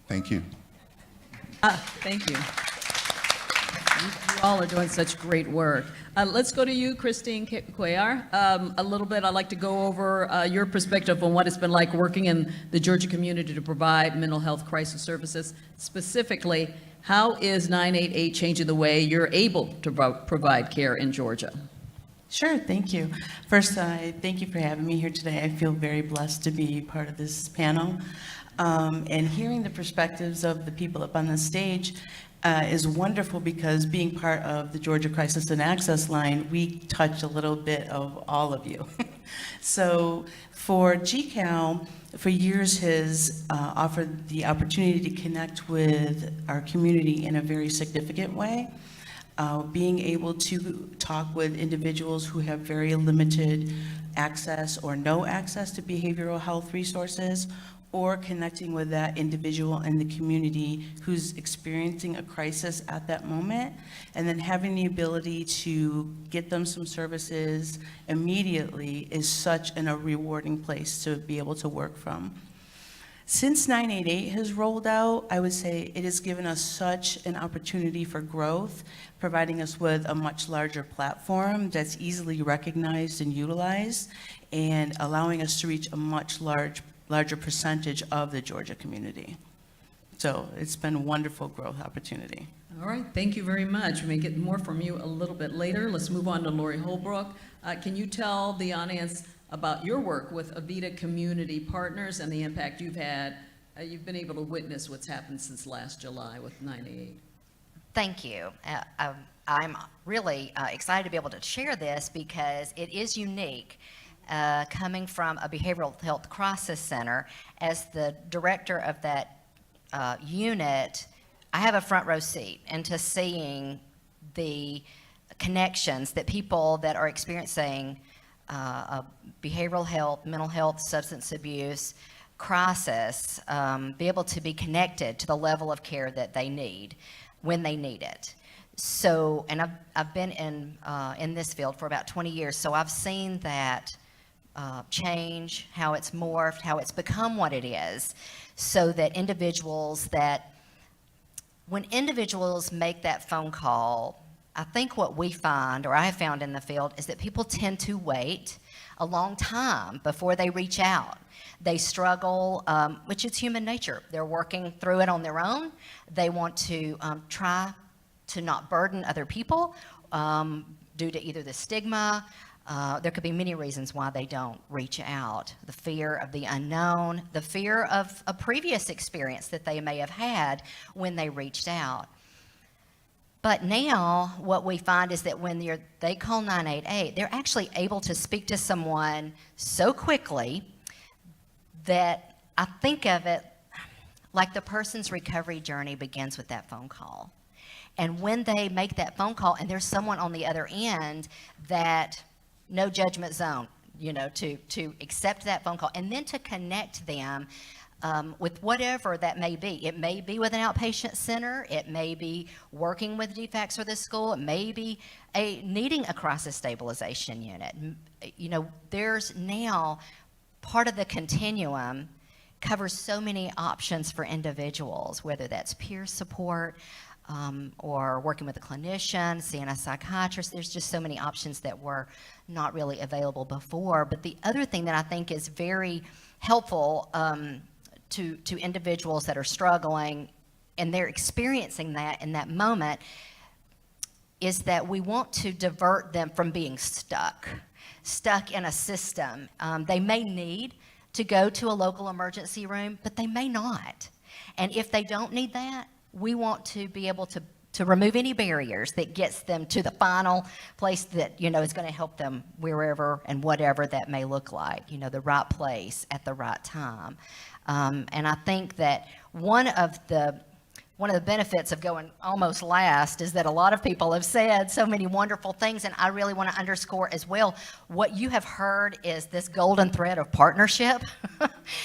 Thank you. Thank you. You all are doing such great work. Let's go to you, Christine Cuellar. A little bit, I'd like to go over your perspective on what it's been like working in the Georgia community to provide mental health crisis services. Specifically, how is 988 changing the way you're able to provide care in Georgia? Sure, thank you. First, thank you for having me here today. I feel very blessed to be part of this panel. And hearing the perspectives of the people up on the stage is wonderful because being part of the Georgia Crisis and Access Line, we touch a little bit of all of you. So for GCAL, for years has offered the opportunity to connect with our community in a very significant way. Being able to talk with individuals who have very limited access or no access to behavioral health resources, or connecting with that individual in the community who's experiencing a crisis at that moment, and then having the ability to get them some services immediately is such a rewarding place to be able to work from. Since 988 has rolled out, I would say it has given us such an opportunity for growth, providing us with a much larger platform that's easily recognized and utilized, and allowing us to reach a much larger percentage of the Georgia community. So it's been a wonderful growth opportunity. All right, thank you very much. We may get more from you a little bit later. Let's move on to Lori Holbrook. Can you tell the audience about your work with Avita Community Partners and the impact you've had? You've been able to witness what's happened since last July with 988. Thank you. I'm really excited to be able to share this because it is unique. Coming from a behavioral health crisis center, as the director of that unit, I have a front row seat into seeing the connections that people that are experiencing behavioral health, mental health, substance abuse crisis be able to be connected to the level of care that they need when they need it. So, and I've been in this field for about 20 years, so I've seen that change, how it's morphed, how it's become what it is, so that when individuals make that phone call, I think what we find, or I have found in the field, is that people tend to wait a long time before they reach out. They struggle, which is human nature. They're working through it on their own. They want to try to not burden other people due to either the stigma. There could be many reasons why they don't reach out. The fear of the unknown, the fear of a previous experience that they may have had when they reached out. But now what we find is that when they call 988, they're actually able to speak to someone so quickly that I think of it like the person's recovery journey begins with that phone call. And when they make that phone call and there's someone on the other end that, no judgment zone, to accept that phone call and then to connect them with whatever that may be. It may be with an outpatient center. It may be working with DFACS or the school. It may be needing a crisis stabilization unit. There's now part of the continuum covers so many options for individuals, whether that's peer support or working with a clinician, seeing a psychiatrist. There's just so many options that were not really available before. But the other thing that I think is very helpful to individuals that are struggling and they're experiencing that in that moment is that we want to divert them from being stuck in a system. They may need to go to a local emergency room, but they may not. And if they don't need that, we want to be able to remove any barriers that gets them to the final place that, is going to help them wherever and whatever that may look like, the right place at the right time. And I think that one of the benefits of going almost last is that a lot of people have said so many wonderful things, and I really want to underscore as well, what you have heard is this golden thread of partnership.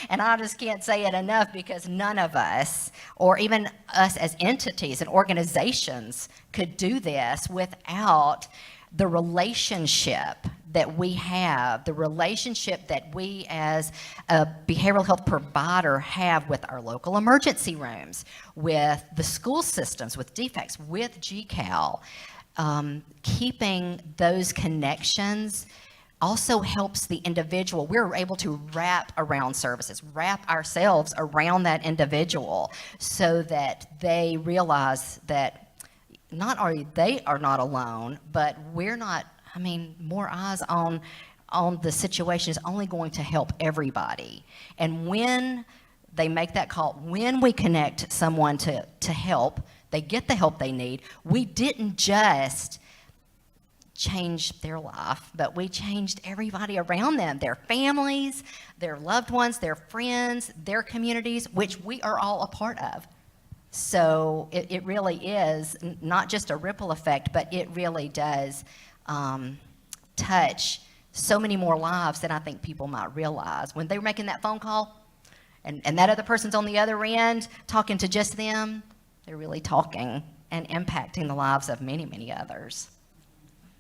And I just can't say it enough because none of us, or even us as entities and organizations, could do this without the relationship that we have, the relationship that we as a behavioral health provider have with our local emergency rooms, with the school systems, with DFACS, with GCAL. Keeping those connections also helps the individual. We're able to wrap around services, wrap ourselves around that individual so that they realize that not only they are not alone, but we're not, more eyes on the situation is only going to help everybody. And when they make that call, when we connect someone to help, they get the help they need. We didn't just change their life, but we changed everybody around them, their families, their loved ones, their friends, their communities, which we are all a part of. So it really is not just a ripple effect, but it really does touch so many more lives than I think people might realize. When they were making that phone call and that other person's on the other end talking to just them, they're really talking and impacting the lives of many, many others.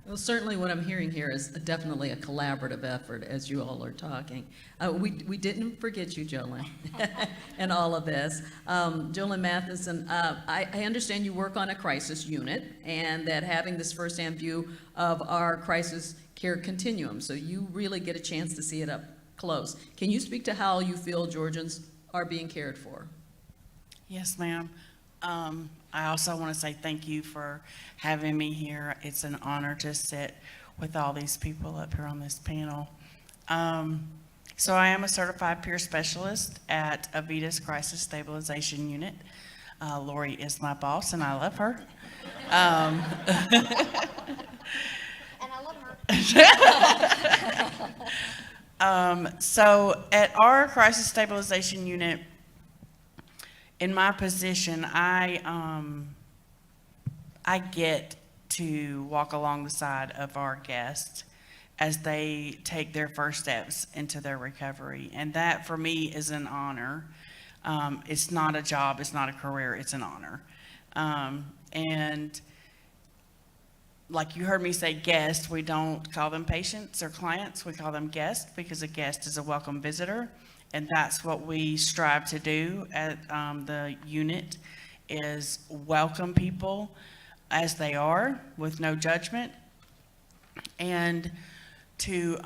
Well, certainly what I'm hearing here is definitely a collaborative effort as you all are talking. We didn't forget you, Jolyn, and all of this. Jolyn Matheson, I understand you work on a crisis unit and that having this firsthand view of our crisis care continuum, so you really get a chance to see it up close. Can you speak to how you feel Georgians are being cared for? Yes, ma'am. I also want to say thank you for having me here. It's an honor to sit with all these people up here on this panel. So I am a certified peer specialist at Avita's Crisis Stabilization Unit. Lori is my boss, and I love her. And I love her. So at our Crisis Stabilization Unit, in my position, I get to walk along the side of our guests as they take their first steps into their recovery. And that, for me, is an honor. It's not a job, it's not a career, it's an honor. And like you heard me say guests, we don't call them patients or clients, we call them guests, because a guest is a welcome visitor. And that's what we strive to do at the unit, is welcome people as they are with no judgment, and to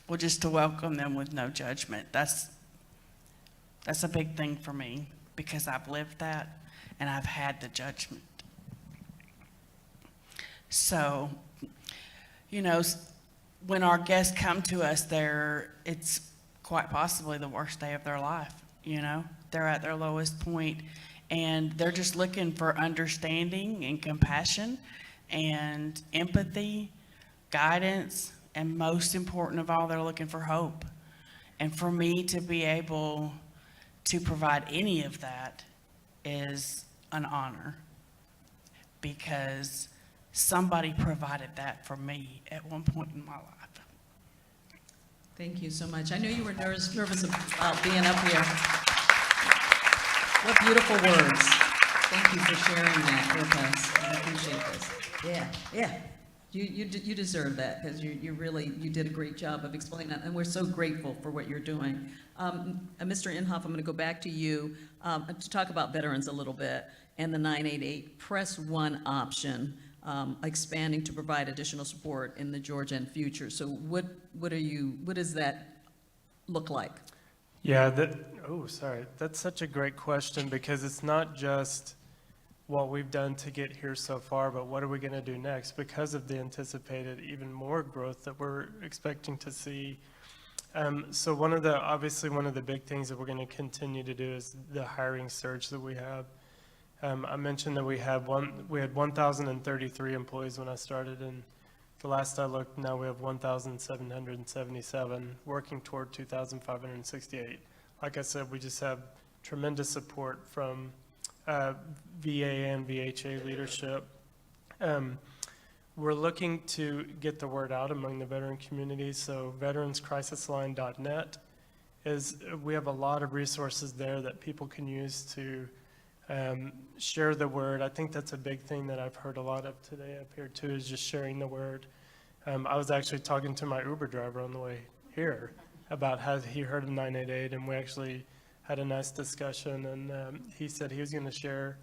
well, just to welcome them with no judgment. That's a big thing for me, because I've lived that and I've had the judgment. So, you know, when our guests come to us, it's quite possibly the worst day of their life, you know? They're at their lowest point, and they're just looking for understanding and compassion and empathy, guidance, and most important of all, they're looking for hope. And for me to be able to provide any of that is an honor, because somebody provided that for me at one point in my life. Thank you so much. I knew you were nervous about being up here. What beautiful words. Thank you for sharing that with us. I appreciate this. Yeah. You deserve that, because you did a great job of explaining that, and we're so grateful for what you're doing. Mr. Inhofe, I'm going to go back to you to talk about veterans a little bit, and the 988 Press 1 option, expanding to provide additional support in the Georgia and future. So what does that look like? Yeah, that's such a great question, because it's not just what we've done to get here so far, but what are we going to do next because of the anticipated even more growth that we're expecting to see. So obviously one of the big things that we're going to continue to do is the hiring surge that we have. I mentioned that we had 1,033 employees when I started, and the last I looked, now we have 1,777, working toward 2,568. Like I said, we just have tremendous support from VA and VHA leadership. We're looking to get the word out among the veteran community, so veteranscrisisline.net we have a lot of resources there that people can use to share the word. I think that's a big thing that I've heard a lot of today up here too, is just sharing the word. I was actually talking to my Uber driver on the way here about how he heard of 988, and we actually had a nice discussion, and he said he was going to share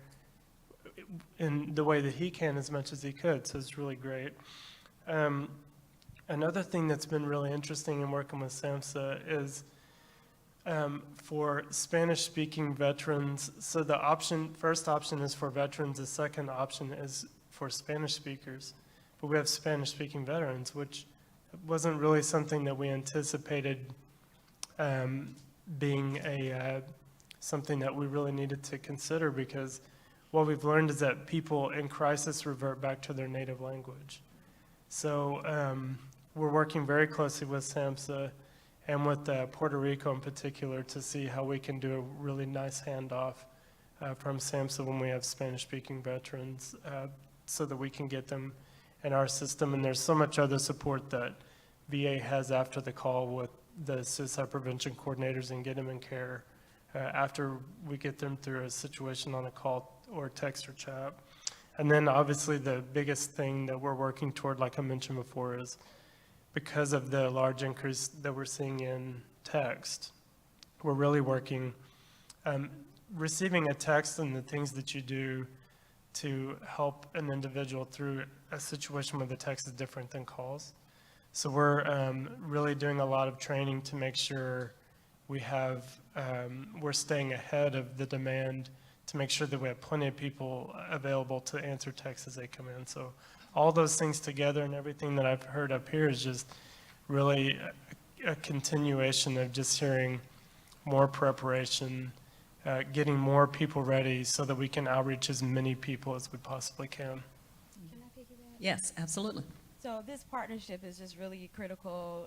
in the way that he can as much as he could, so it's really great. Another thing that's been really interesting in working with SAMHSA is for Spanish-speaking veterans, so the first option is for veterans, the second option is for Spanish speakers, but we have Spanish-speaking veterans, which wasn't really something that we anticipated being something that we really needed to consider, because what we've learned is that people in crisis revert back to their native language. So we're working very closely with SAMHSA and with Puerto Rico in particular to see how we can do a really nice handoff from SAMHSA when we have Spanish-speaking veterans, so that we can get them in our system. And there's so much other support that VA has after the call with the suicide prevention coordinators and get them in care after we get them through a situation on a call or text or chat. And then obviously the biggest thing that we're working toward, like I mentioned before, is because of the large increase that we're seeing in text, we're really working, receiving a text and the things that you do to help an individual through a situation where the text is different than calls. So we're really doing a lot of training to make sure we're staying ahead of the demand to make sure that we have plenty of people available to answer texts as they come in. So all those things together and everything that I've heard up here is just really a continuation of just hearing more preparation, getting more people ready so that we can outreach as many people as we possibly can. Yes, absolutely. So this partnership is just really critical.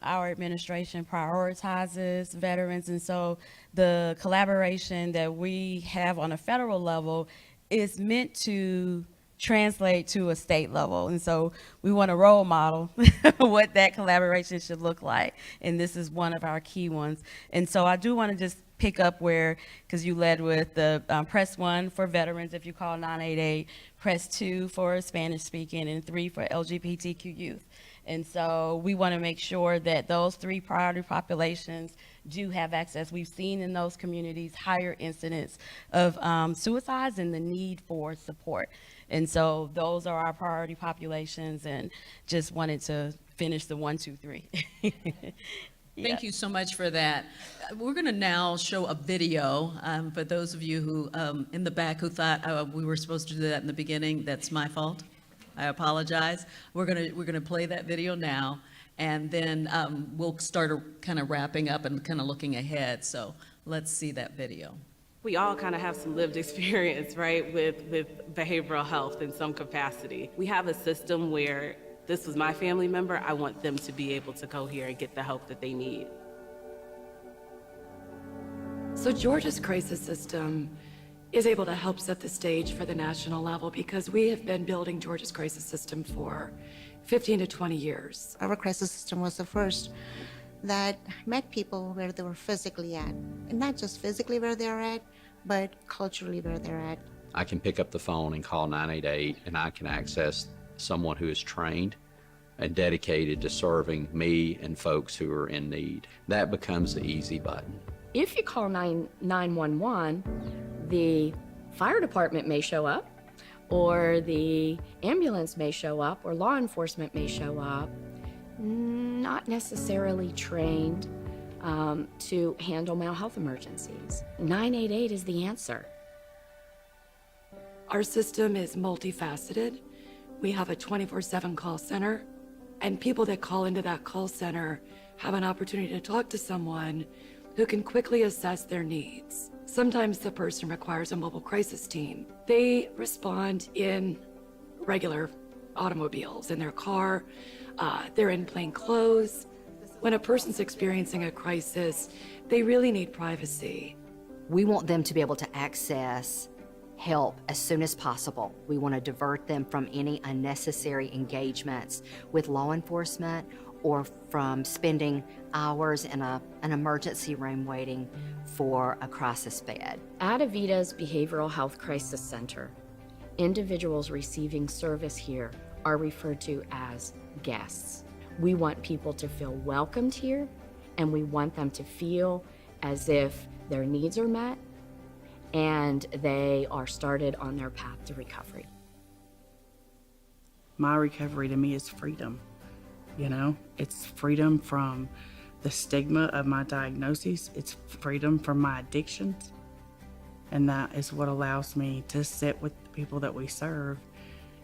Our administration prioritizes veterans, and so the collaboration that we have on a federal level is meant to translate to a state level. And so we want a role model what that collaboration should look like. And this is one of our key ones. And so I do want to just pick up where, because you led with the press 1 for veterans if you call 988, press 2 for Spanish speaking, and 3 for LGBTQ youth. And so we want to make sure that those 3 priority populations do have access. We've seen in those communities higher incidence of suicides and the need for support. And so those are our priority populations, and just wanted to finish the 1, 2, 3. Thank you so much for that. We're going to now show a video for those of you who in the back who thought we were supposed to do that in the beginning. That's my fault. I apologize. We're going to play that video now, and then we'll start kind of wrapping up and kind of looking ahead. So let's see that video. We all kind of have some lived experience, right, with behavioral health in some capacity. We have a system where this was my family member, I want them to be able to go here and get the help that they need. So Georgia's crisis system is able to help set the stage for the national level because we have been building Georgia's crisis system for 15 to 20 years. Our crisis system was the first that met people where they were physically at. And not just physically where they're at, but culturally where they're at. I can pick up the phone and call 988, and I can access someone who is trained and dedicated to serving me and folks who are in need. That becomes the easy button. If you call 911, the fire department may show up, or the ambulance may show up, or law enforcement may show up, not necessarily trained to handle mental health emergencies. 988 is the answer. Our system is multifaceted. We have a 24/7 call center, and people that call into that call center have an opportunity to talk to someone who can quickly assess their needs. Sometimes the person requires a mobile crisis team. They respond in regular automobiles, in their car, they're in plain clothes. When a person's experiencing a crisis, they really need privacy. We want them to be able to access help as soon as possible. We want to divert them from any unnecessary engagements with law enforcement or from spending hours in an emergency room waiting for a crisis bed. At Avita's Behavioral Health Crisis Center, individuals receiving service here are referred to as guests. We want people to feel welcomed here, and we want them to feel as if their needs are met and they are started on their path to recovery. My recovery to me is freedom. You know, it's freedom from the stigma of my diagnoses. It's freedom from my addictions. And that is what allows me to sit with the people that we serve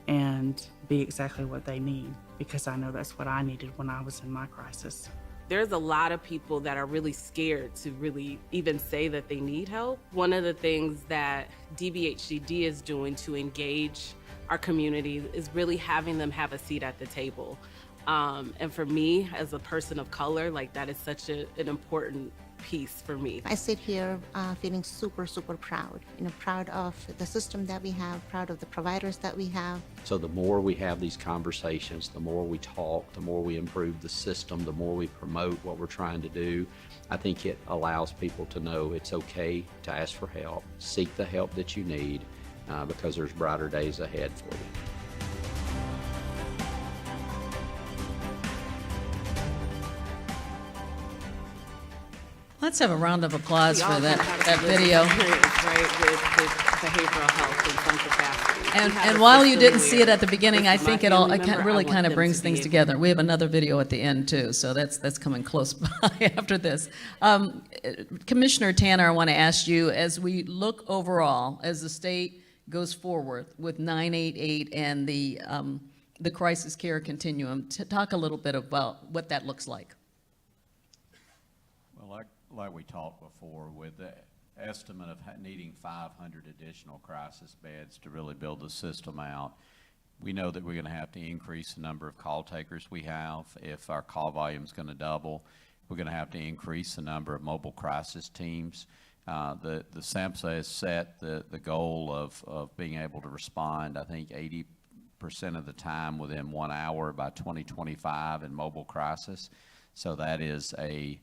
and be exactly what they need, because I know that's what I needed when I was in my crisis. There's a lot of people that are really scared to really even say that they need help. One of the things that DBHDD is doing to engage our community is really having them have a seat at the table. And for me, as a person of color, like that is such an important piece for me. I sit here feeling super, super proud. You know, proud of the system that we have, proud of the providers that we have. So the more we have these conversations, the more we talk, the more we improve the system, the more we promote what we're trying to do, I think it allows people to know it's okay to ask for help, seek the help that you need, because there's brighter days ahead for you. Let's have a round of applause We for all that have a lived video. experience, right, with behavioral health in some capacity. We And, have and a while you system didn't see where it at the beginning, I if my think it family really member, I want kind of them brings to be things able- together. We have another video at the end too, so that's coming close by after this. Commissioner Tanner, I want to ask you, as we look overall, as the state goes forward with 988 and the crisis care continuum, to talk a little bit about what that looks like. Well, like we talked before, with the estimate of needing 500 additional crisis beds to really build the system out, we know that we're going to have to increase the number of call takers we have. If our call volume is going to double, we're going to have to increase the number of mobile crisis teams. The SAMHSA has set the goal of being able to respond, I think, 80% of the time within 1 hour by 2025 in mobile crisis. So that is a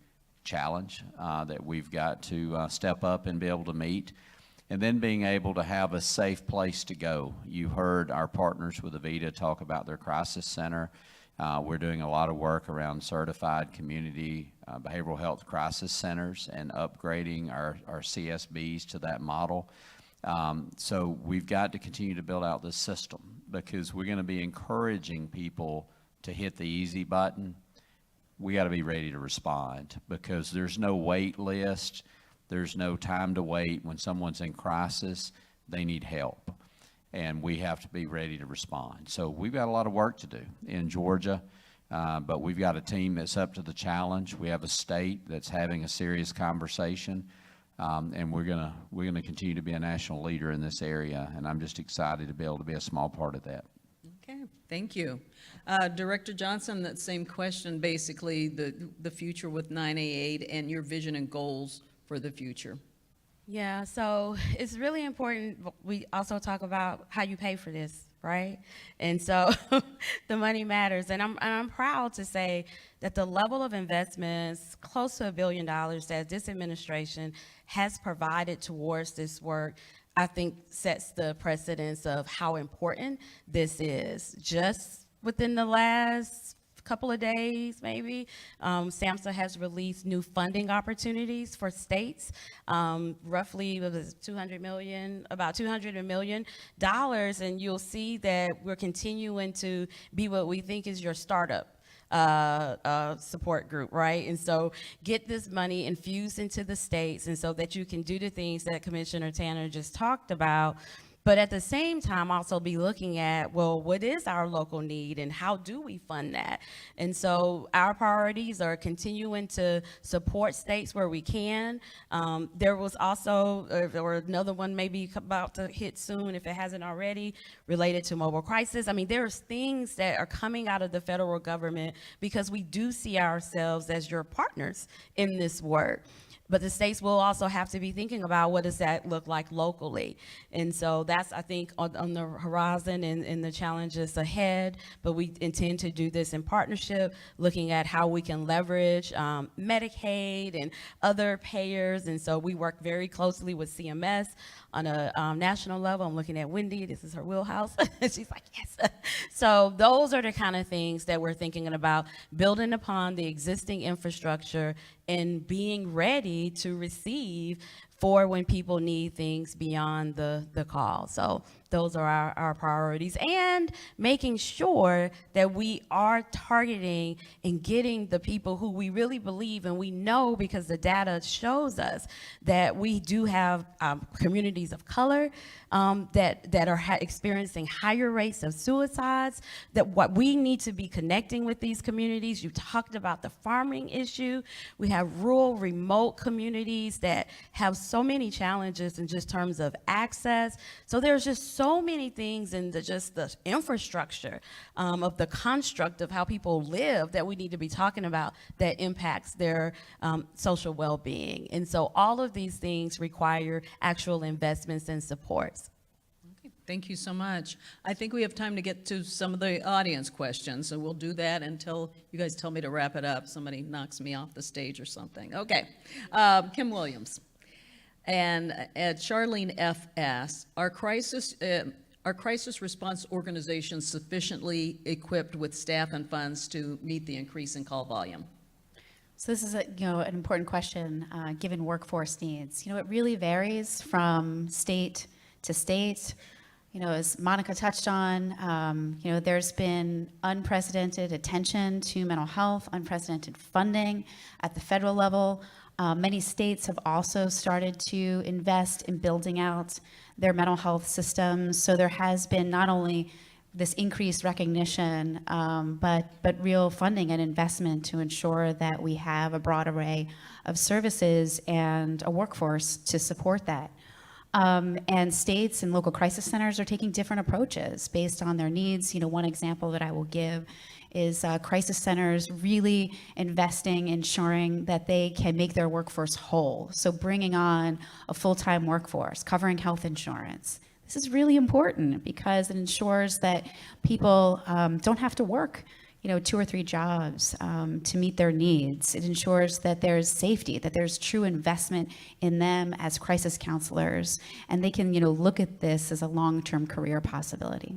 challenge that we've got to step up and be able to meet. And then being able to have a safe place to go. You heard our partners with Avita talk about their crisis center. We're doing a lot of work around certified community behavioral health crisis centers and upgrading our CSBs to that model. So we've got to continue to build out this system because we're going to be encouraging people to hit the easy button. We got to be ready to respond because there's no wait list. There's no time to wait. When someone's in crisis, they need help. And we have to be ready to respond. So we've got a lot of work to do in Georgia, but we've got a team that's up to the challenge. We have a state that's having a serious conversation, and we're gonna continue to be a national leader in this area. And I'm just excited to be able to be a small part of that. Okay, thank you. Director Johnson, that same question, basically the future with 988 and your vision and goals for the future. Yeah, so it's really important. We also talk about how you pay for this, right? And so the money matters. And I'm proud to say that the level of investments, close to $1 billion that this administration has provided towards this work, I think sets the precedence of how important this is. Just within the last couple of days, maybe, SAMHSA has released new funding opportunities for states, roughly about $200 million, and you'll see that we're continuing to be what we think is your startup support group, right? And so get this money infused into the states and so that you can do the things that Commissioner Tanner just talked about. But at the same time, also be looking at, well, what is our local need and how do we fund that? And so our priorities are continuing to support states where we can. There was also, or another one maybe about to hit soon if it hasn't already, related to mobile crisis. I mean, there's things that are coming out of the federal government because we do see ourselves as your partners in this work. But the states will also have to be thinking about what does that look like locally. And so that's, I think, on the horizon and the challenges ahead. But we intend to do this in partnership, looking at how we can leverage Medicaid and other payers. And so we work very closely with CMS on a national level. I'm looking at Wendy, this is her wheelhouse. She's like, yes. So those are the kind of things that we're thinking about, building upon the existing infrastructure and being ready to receive for when people need things beyond the call. So those are our priorities, and making sure that we are targeting and getting the people who we really believe, and we know because the data shows us that we do have communities of color that are experiencing higher rates of suicides, that what we need to be connecting with these communities. You talked about the farming issue. We have rural, remote communities that have so many challenges in just terms of access. So there's just so many things in just the infrastructure of the construct of how people live that we need to be talking about that impacts their social well-being. And so all of these things require actual investments and supports. Okay, thank you so much. I think we have time to get to some of the audience questions, so we'll do that until you guys tell me to wrap it up. Somebody knocks me off the stage or something. Okay, Kim Williams. And Charlene F. asks, are crisis response organizations sufficiently equipped with staff and funds to meet the increase in call volume? So this is an important question given workforce needs. It really varies from state to state. You know, as Monica touched on, you know, there's been unprecedented attention to mental health, unprecedented funding at the federal level. Many states have also started to invest in building out their mental health systems. So there has been not only this increased recognition, but real funding and investment to ensure that we have a broad array of services and a workforce to support that. And states and local crisis centers are taking different approaches based on their needs. You know, one example that I will give is crisis centers really investing, ensuring that they can make their workforce whole. So bringing on a full-time workforce, covering health insurance. This is really important because it ensures that people don't have to work, you know, 2 or 3 jobs to meet their needs. It ensures that there's safety, that there's true investment in them as crisis counselors, and they can, you know, look at this as a long-term career possibility.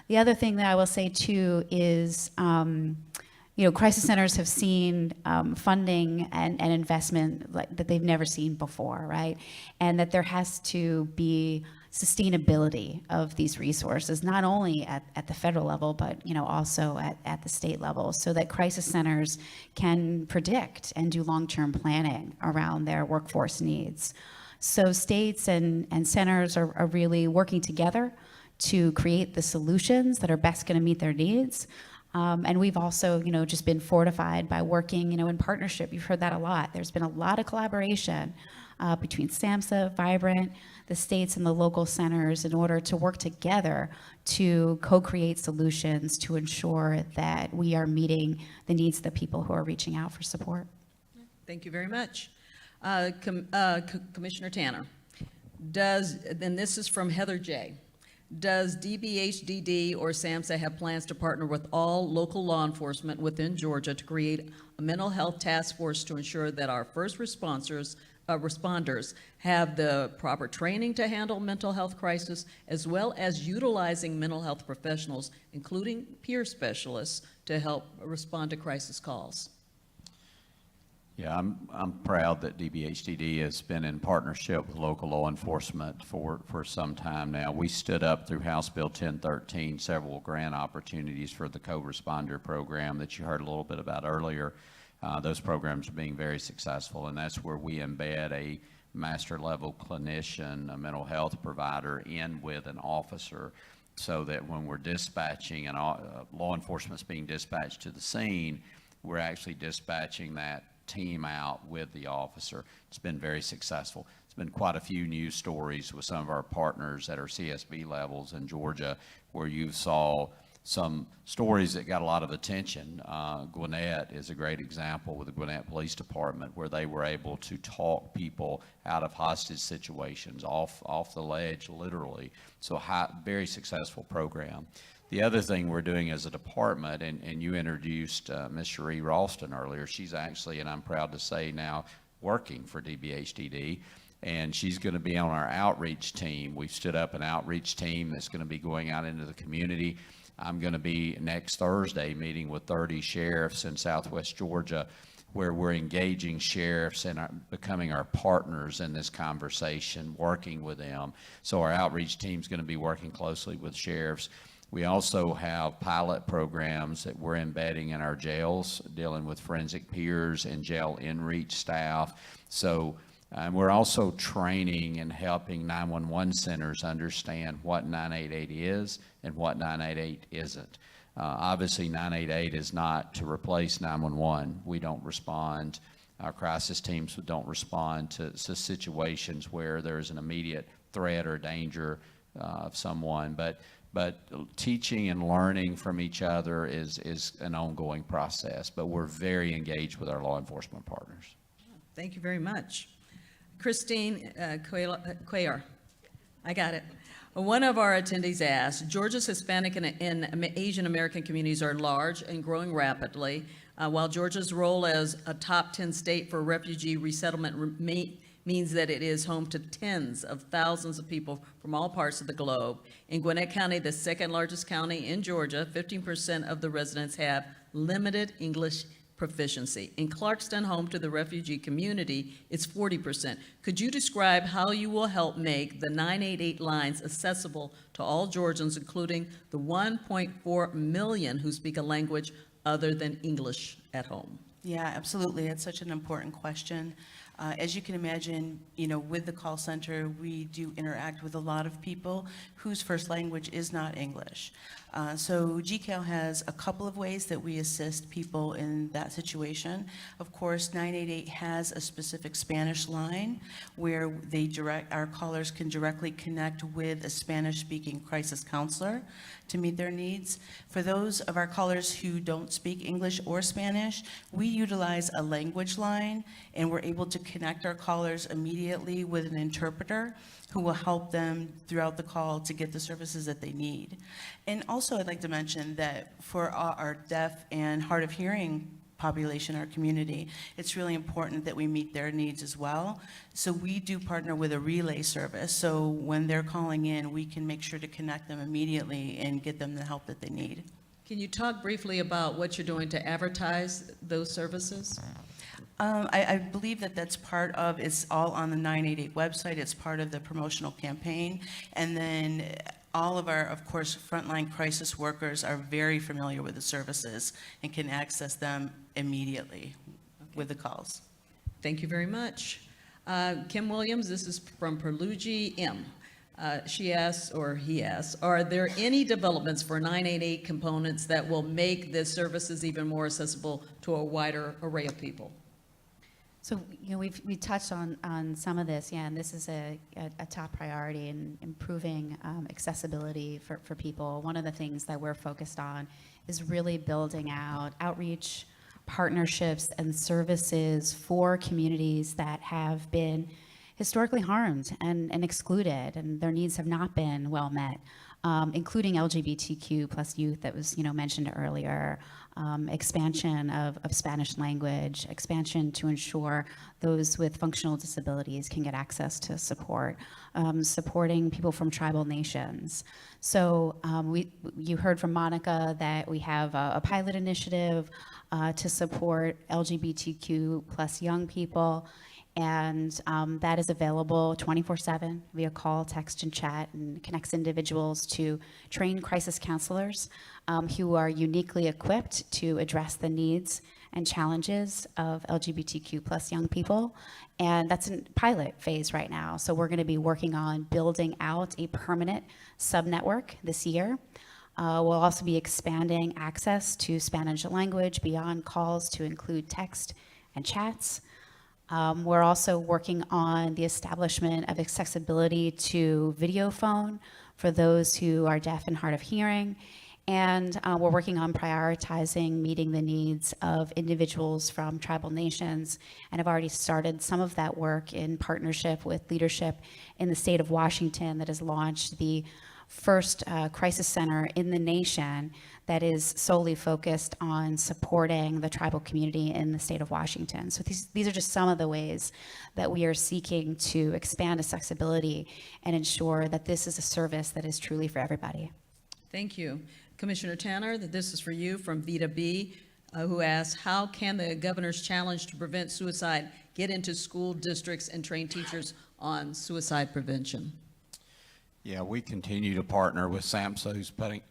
The other thing that I will say too is, you know, crisis centers have seen funding and investment that they've never seen before, right? And that there has to be sustainability of these resources, not only at the federal level, but, you know, also at the state level, so that crisis centers can predict and do long-term planning around their workforce needs. So states and centers are really working together to create the solutions that are best going to meet their needs. And we've also, you know, just been fortified by working, you know, in partnership. You've heard that a lot. There's been a lot of collaboration between SAMHSA, Vibrant, the states and the local centers in order to work together to co-create solutions to ensure that we are meeting the needs of the people who are reaching out for support. Thank you very much. Commissioner Tanner, and this is from Heather J. Does DBHDD or SAMHSA have plans to partner with all local law enforcement within Georgia to create a mental health task force to ensure that our first responders have the proper training to handle mental health crisis, as well as utilizing mental health professionals, including peer specialists, to help respond to crisis calls? Yeah, I'm proud that DBHDD has been in partnership with local law enforcement for some time now. We stood up through House Bill 1013 several grant opportunities for the co-responder program that you heard a little bit about earlier. Those programs are being very successful, and that's where we embed a master level clinician, a mental health provider in with an officer, so that when we're dispatching and law enforcement's being dispatched to the scene, we're actually dispatching that team out with the officer. It's been very successful. It's been quite a few news stories with some of our partners at our CSB levels in Georgia where you saw some stories that got a lot of attention. Gwinnett is a great example with the Gwinnett Police Department, where they were able to talk people out of hostage situations, off the ledge, literally. So very successful program. The other thing we're doing as a department, and you introduced Ms. Cherie Ralston earlier, she's actually, and I'm proud to say now, working for DBHDD, and she's going to be on our outreach team. We've stood up an outreach team that's going to be going out into the community. I'm going to be next Thursday meeting with 30 sheriffs in Southwest Georgia, where we're engaging sheriffs and becoming our partners in this conversation, working with them. So our outreach team's going to be working closely with sheriffs. We also have pilot programs that we're embedding in our jails, dealing with forensic peers and jail in-reach staff. So we're also training and helping 911 centers understand what 988 is and what 988 isn't. Obviously, 988 is not to replace 911. We don't respond. Our crisis teams don't respond to situations where there's an immediate threat or danger of someone. But teaching and learning from each other is an ongoing process, but we're very engaged with our law enforcement partners. Thank you very much. Christine Cuellar, I got it. One of our attendees asked, Georgia's Hispanic and Asian American communities are large and growing rapidly, while Georgia's role as a top 10 state for refugee resettlement means that it is home to tens of thousands of people from all parts of the globe. In Gwinnett County, the second largest county in Georgia, 15% of the residents have limited English proficiency. In Clarkston, home to the refugee community, it's 40%. Could you describe how you will help make the 988 lines accessible to all Georgians, including the 1.4 million who speak a language other than English at home? Yeah, absolutely. It's such an important question. As you can imagine, with the call center, we do interact with a lot of people whose first language is not English. So GCAL has a couple of ways that we assist people in that situation. Of course, 988 has a specific Spanish line where our callers can directly connect with a Spanish-speaking crisis counselor to meet their needs. For those of our callers who don't speak English or Spanish, we utilize a language line, and we're able to connect our callers immediately with an interpreter who will help them throughout the call to get the services that they need. And also, I'd like to mention that for our deaf and hard of hearing population in our community, it's really important that we meet their needs as well. So we do partner with a relay service. So when they're calling in, we can make sure to connect them immediately and get them the help that they need. Can you talk briefly about what you're doing to advertise those services? I believe that that's part of, it's all on the 988 website. It's part of the promotional campaign. And then all of our, of course, frontline crisis workers are very familiar with the services and can access them immediately with the calls. Thank you very much. Kim Williams, this is from Perlugi M. She asks, or he asks, are there any developments for 988 components that will make the services even more accessible to a wider array of people? So, we touched on some of this, and this is a top priority in improving accessibility for people. One of the things that we're focused on is really building out outreach, partnerships, and services for communities that have been historically harmed and excluded, and their needs have not been well met, including LGBTQ plus youth that was mentioned earlier, expansion of Spanish language, expansion to ensure those with functional disabilities can get access to support, supporting people from tribal nations. So you heard from Monica that we have a pilot initiative to support LGBTQ plus young people, and that is available 24/7 via call, text, and chat, and connects individuals to trained crisis counselors who are uniquely equipped to address the needs and challenges of LGBTQ plus young people. And that's in pilot phase right now. So we're going to be working on building out a permanent subnetwork this year. We'll also be expanding access to Spanish language beyond calls to include text and chats. We're also working on the establishment of accessibility to video phone for those who are deaf and hard of hearing. And we're working on prioritizing meeting the needs of individuals from tribal nations, and have already started some of that work in partnership with leadership in the state of Washington that has launched the first crisis center in the nation that is solely focused on supporting the tribal community in the state of Washington. So these are just some of the ways that we are seeking to expand accessibility and ensure that this is a service that is truly for everybody. Thank you. Commissioner Tanner, this is for you from Vita B, who asks, how can the governor's challenge to prevent suicide get into school districts and train teachers on suicide prevention? Yeah, we continue to partner with SAMHSA, who's putting,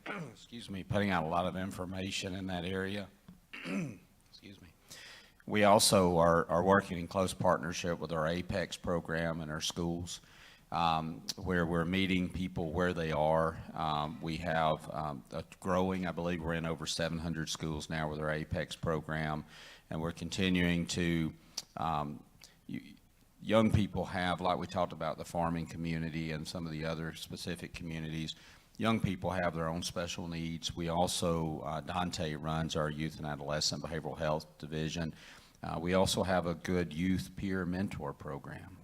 putting out a lot of information in that area. Excuse me. We also are working in close partnership with our APEX program in our schools, where we're meeting people where they are. We have a growing, I believe we're in over 700 schools now with our APEX program, and we're continuing to young people have, like we talked about the farming community and some of the other specific communities, young people have their own special needs. We also, Dante runs our youth and adolescent behavioral health division. We also have a good youth peer mentor program.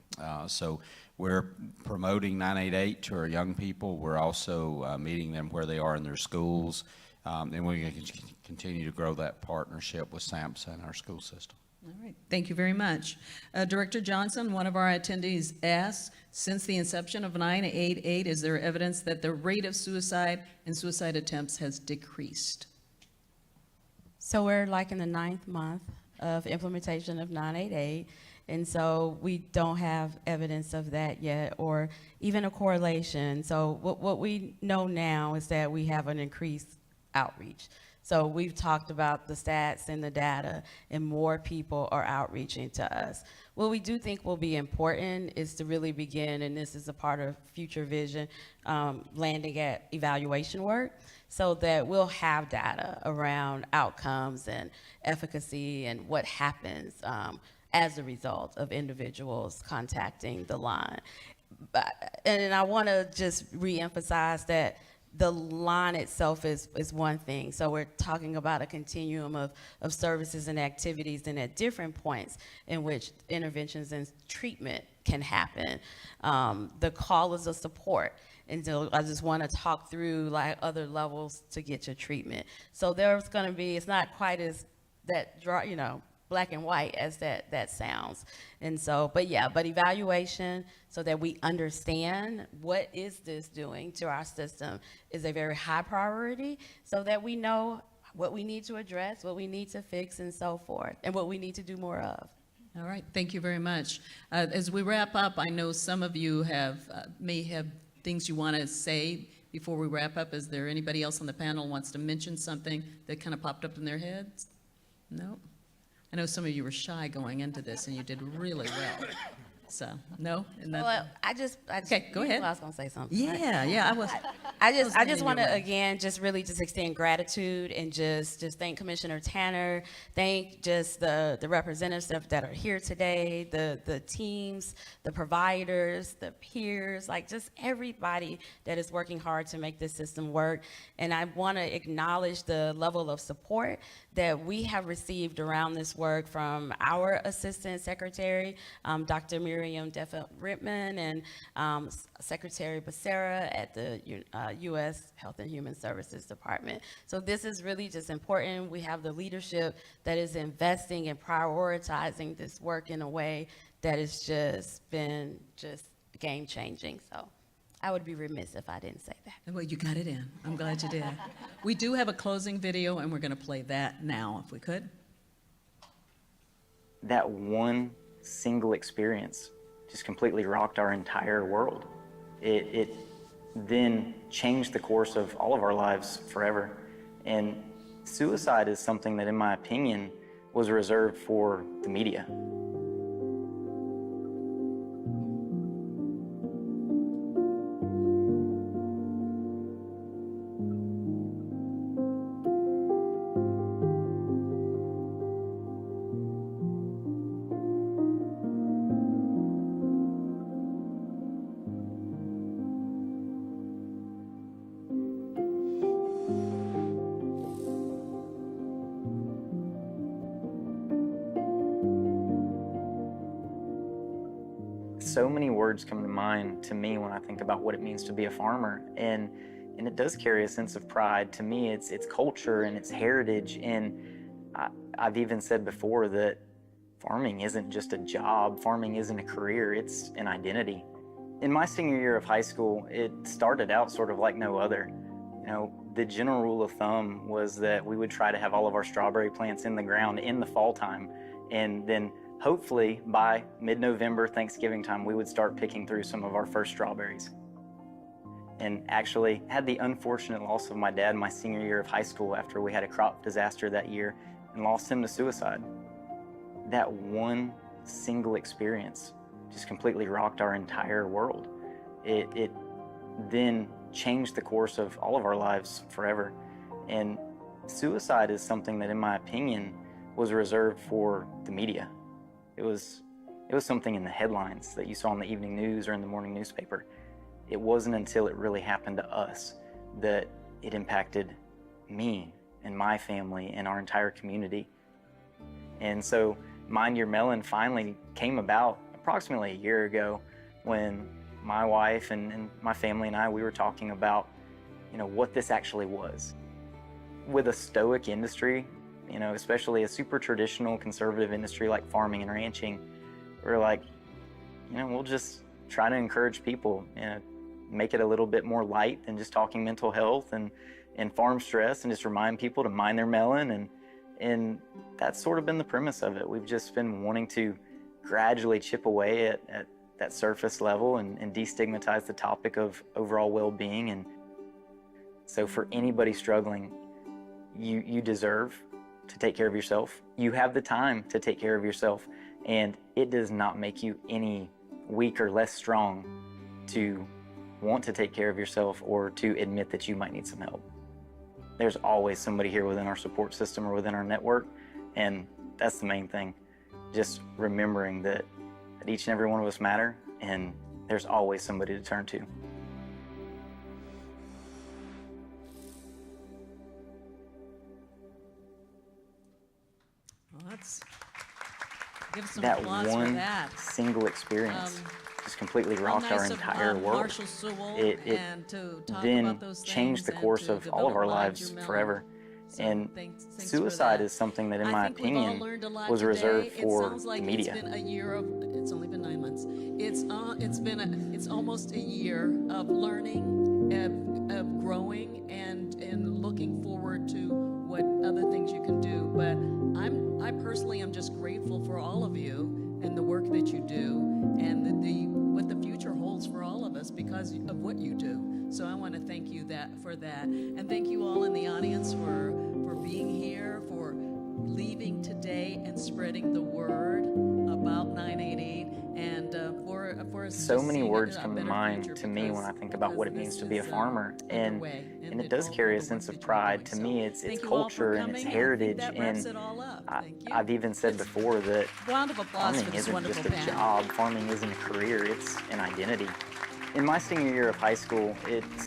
So we're promoting 988 to our young people. We're also meeting them where they are in their schools. And we're going to continue to grow that partnership with SAMHSA and our school system. All right, thank you very much. Director Johnson, one of our attendees asks, since the inception of 988, is there evidence that the rate of suicide and suicide attempts has decreased? So we're like in the 9th month of implementation of 988. And so we don't have evidence of that yet, or even a correlation. So what we know now is that we have an increased outreach. So we've talked about the stats and the data, and more people are outreaching to us. What we do think will be important is to really begin, and this is a part of future vision, landing at evaluation work, so that we'll have data around outcomes and efficacy and what happens as a result of individuals contacting the line. And I want to just reemphasize that the line itself is one thing. So we're talking about a continuum of services and activities, and at different points in which interventions and treatment can happen. The call is a support. And so I just want to talk through like other levels to get your treatment. So there's going to be, it's not quite as that, black and white as that sounds. And so, but evaluation so that we understand what is this doing to our system is a very high priority, so that we know what we need to address, what we need to fix, and so forth, and what we need to do more of. All right, thank you very much. As we wrap up, I know some of you may have things you want to say before we wrap up. Is there anybody else on the panel who wants to mention something that kind of popped up in their heads? No? I know some of you were shy going into this, and you did really well. So, no? Well, okay, go ahead. I was going to say something. Yeah, right? yeah, I was. I just want to, again, just extend gratitude and just thank Commissioner Tanner, thank just the representatives that are here today, the teams, the providers, the peers, like just everybody that is working hard to make this system work. And I want to acknowledge the level of support that we have received around this work from our Assistant Secretary, Dr. Miriam Deffa-Rittman, and Secretary Becerra at the U.S. Health and Human Services Department. So this is really just important. We have the leadership that is investing and prioritizing this work in a way that has just been game-changing. So I would be remiss if I didn't say that. Well, you got it in. I'm glad you did. We do have a closing video, and we're going to play that now, if we could. That one single experience just completely rocked our entire world. It then changed the course of all of our lives forever. And suicide is something that, in my opinion, was reserved for the media. So many words come to mind to me when I think about what it means to be a farmer, and it does carry a sense of pride. To me, it's culture and it's heritage, and I've even said before that farming isn't just a job, farming isn't a career, it's an identity. In my senior year of high school, it started out sort of like no other. The general rule of thumb was that we would try to have all of our strawberry plants in the ground in the fall time, and then hopefully by mid-November, Thanksgiving time, we would start picking through some of our first strawberries. And actually had the unfortunate loss of my dad my senior year of high school after we had a crop disaster that year and lost him to suicide. That one single experience just completely rocked our entire world. It then changed the course of all of our lives forever. And suicide is something that, in my opinion, was reserved for the media. It was something in the headlines that you saw in the evening news or in the morning newspaper. It wasn't until it really happened to us that it impacted me and my family and our entire community. And so Mind Your Melon finally came about approximately a year ago when my wife and my family and I, we were talking about, what this actually was. With a stoic industry, especially a super traditional conservative industry like farming and ranching, we're like, we'll just try to encourage people, make it a little bit more light than just talking mental health and farm stress, and just remind people to mind their melon And that's sort of been the premise of it. We've just been wanting to gradually chip away at that surface level and destigmatize the topic of overall well-being. And so for anybody struggling, you deserve to take care of yourself. You have the time to take care of yourself, and it does not make you any weak or less strong to want to take care of yourself or to admit that you might need some help. There's always somebody here within our support system or within our network, and that's the main thing. Just remembering that each and every one of us matter, and there's always somebody to turn to. Well, give some That applause for one that. single experience just completely Real rocked our nice of, entire world. Marshall Sewell, It and to talk then about those changed the things course and of to all of our develop lives Roger Mellon. forever. So And thanks for suicide that. is something that, in I my think we've all opinion, learned a lot was today. reserved It for sounds like the media. It's been a year of. It's only been 9 months. It's almost a year of learning, of growing, and looking forward to what other things you can do. But I personally am just grateful for all of you and the work that you do, and what the future holds for all of us because of what you do. So I want to thank you for that, and thank you all in the audience for being here, for leaving today and spreading the word about 988, and for us So to many see words a come to better mind future to me when I think about what it means to be a this is, farmer, and underway, it does all carry a the sense work of that you're pride. doing. To So me, it's thank you all for culture and it's coming. I think heritage, that wraps and it all up. Thank you. I've even said before that Round of applause farming for this isn't wonderful just a panel. job. Farming isn't a career. It's an identity. In my senior year of high school, it's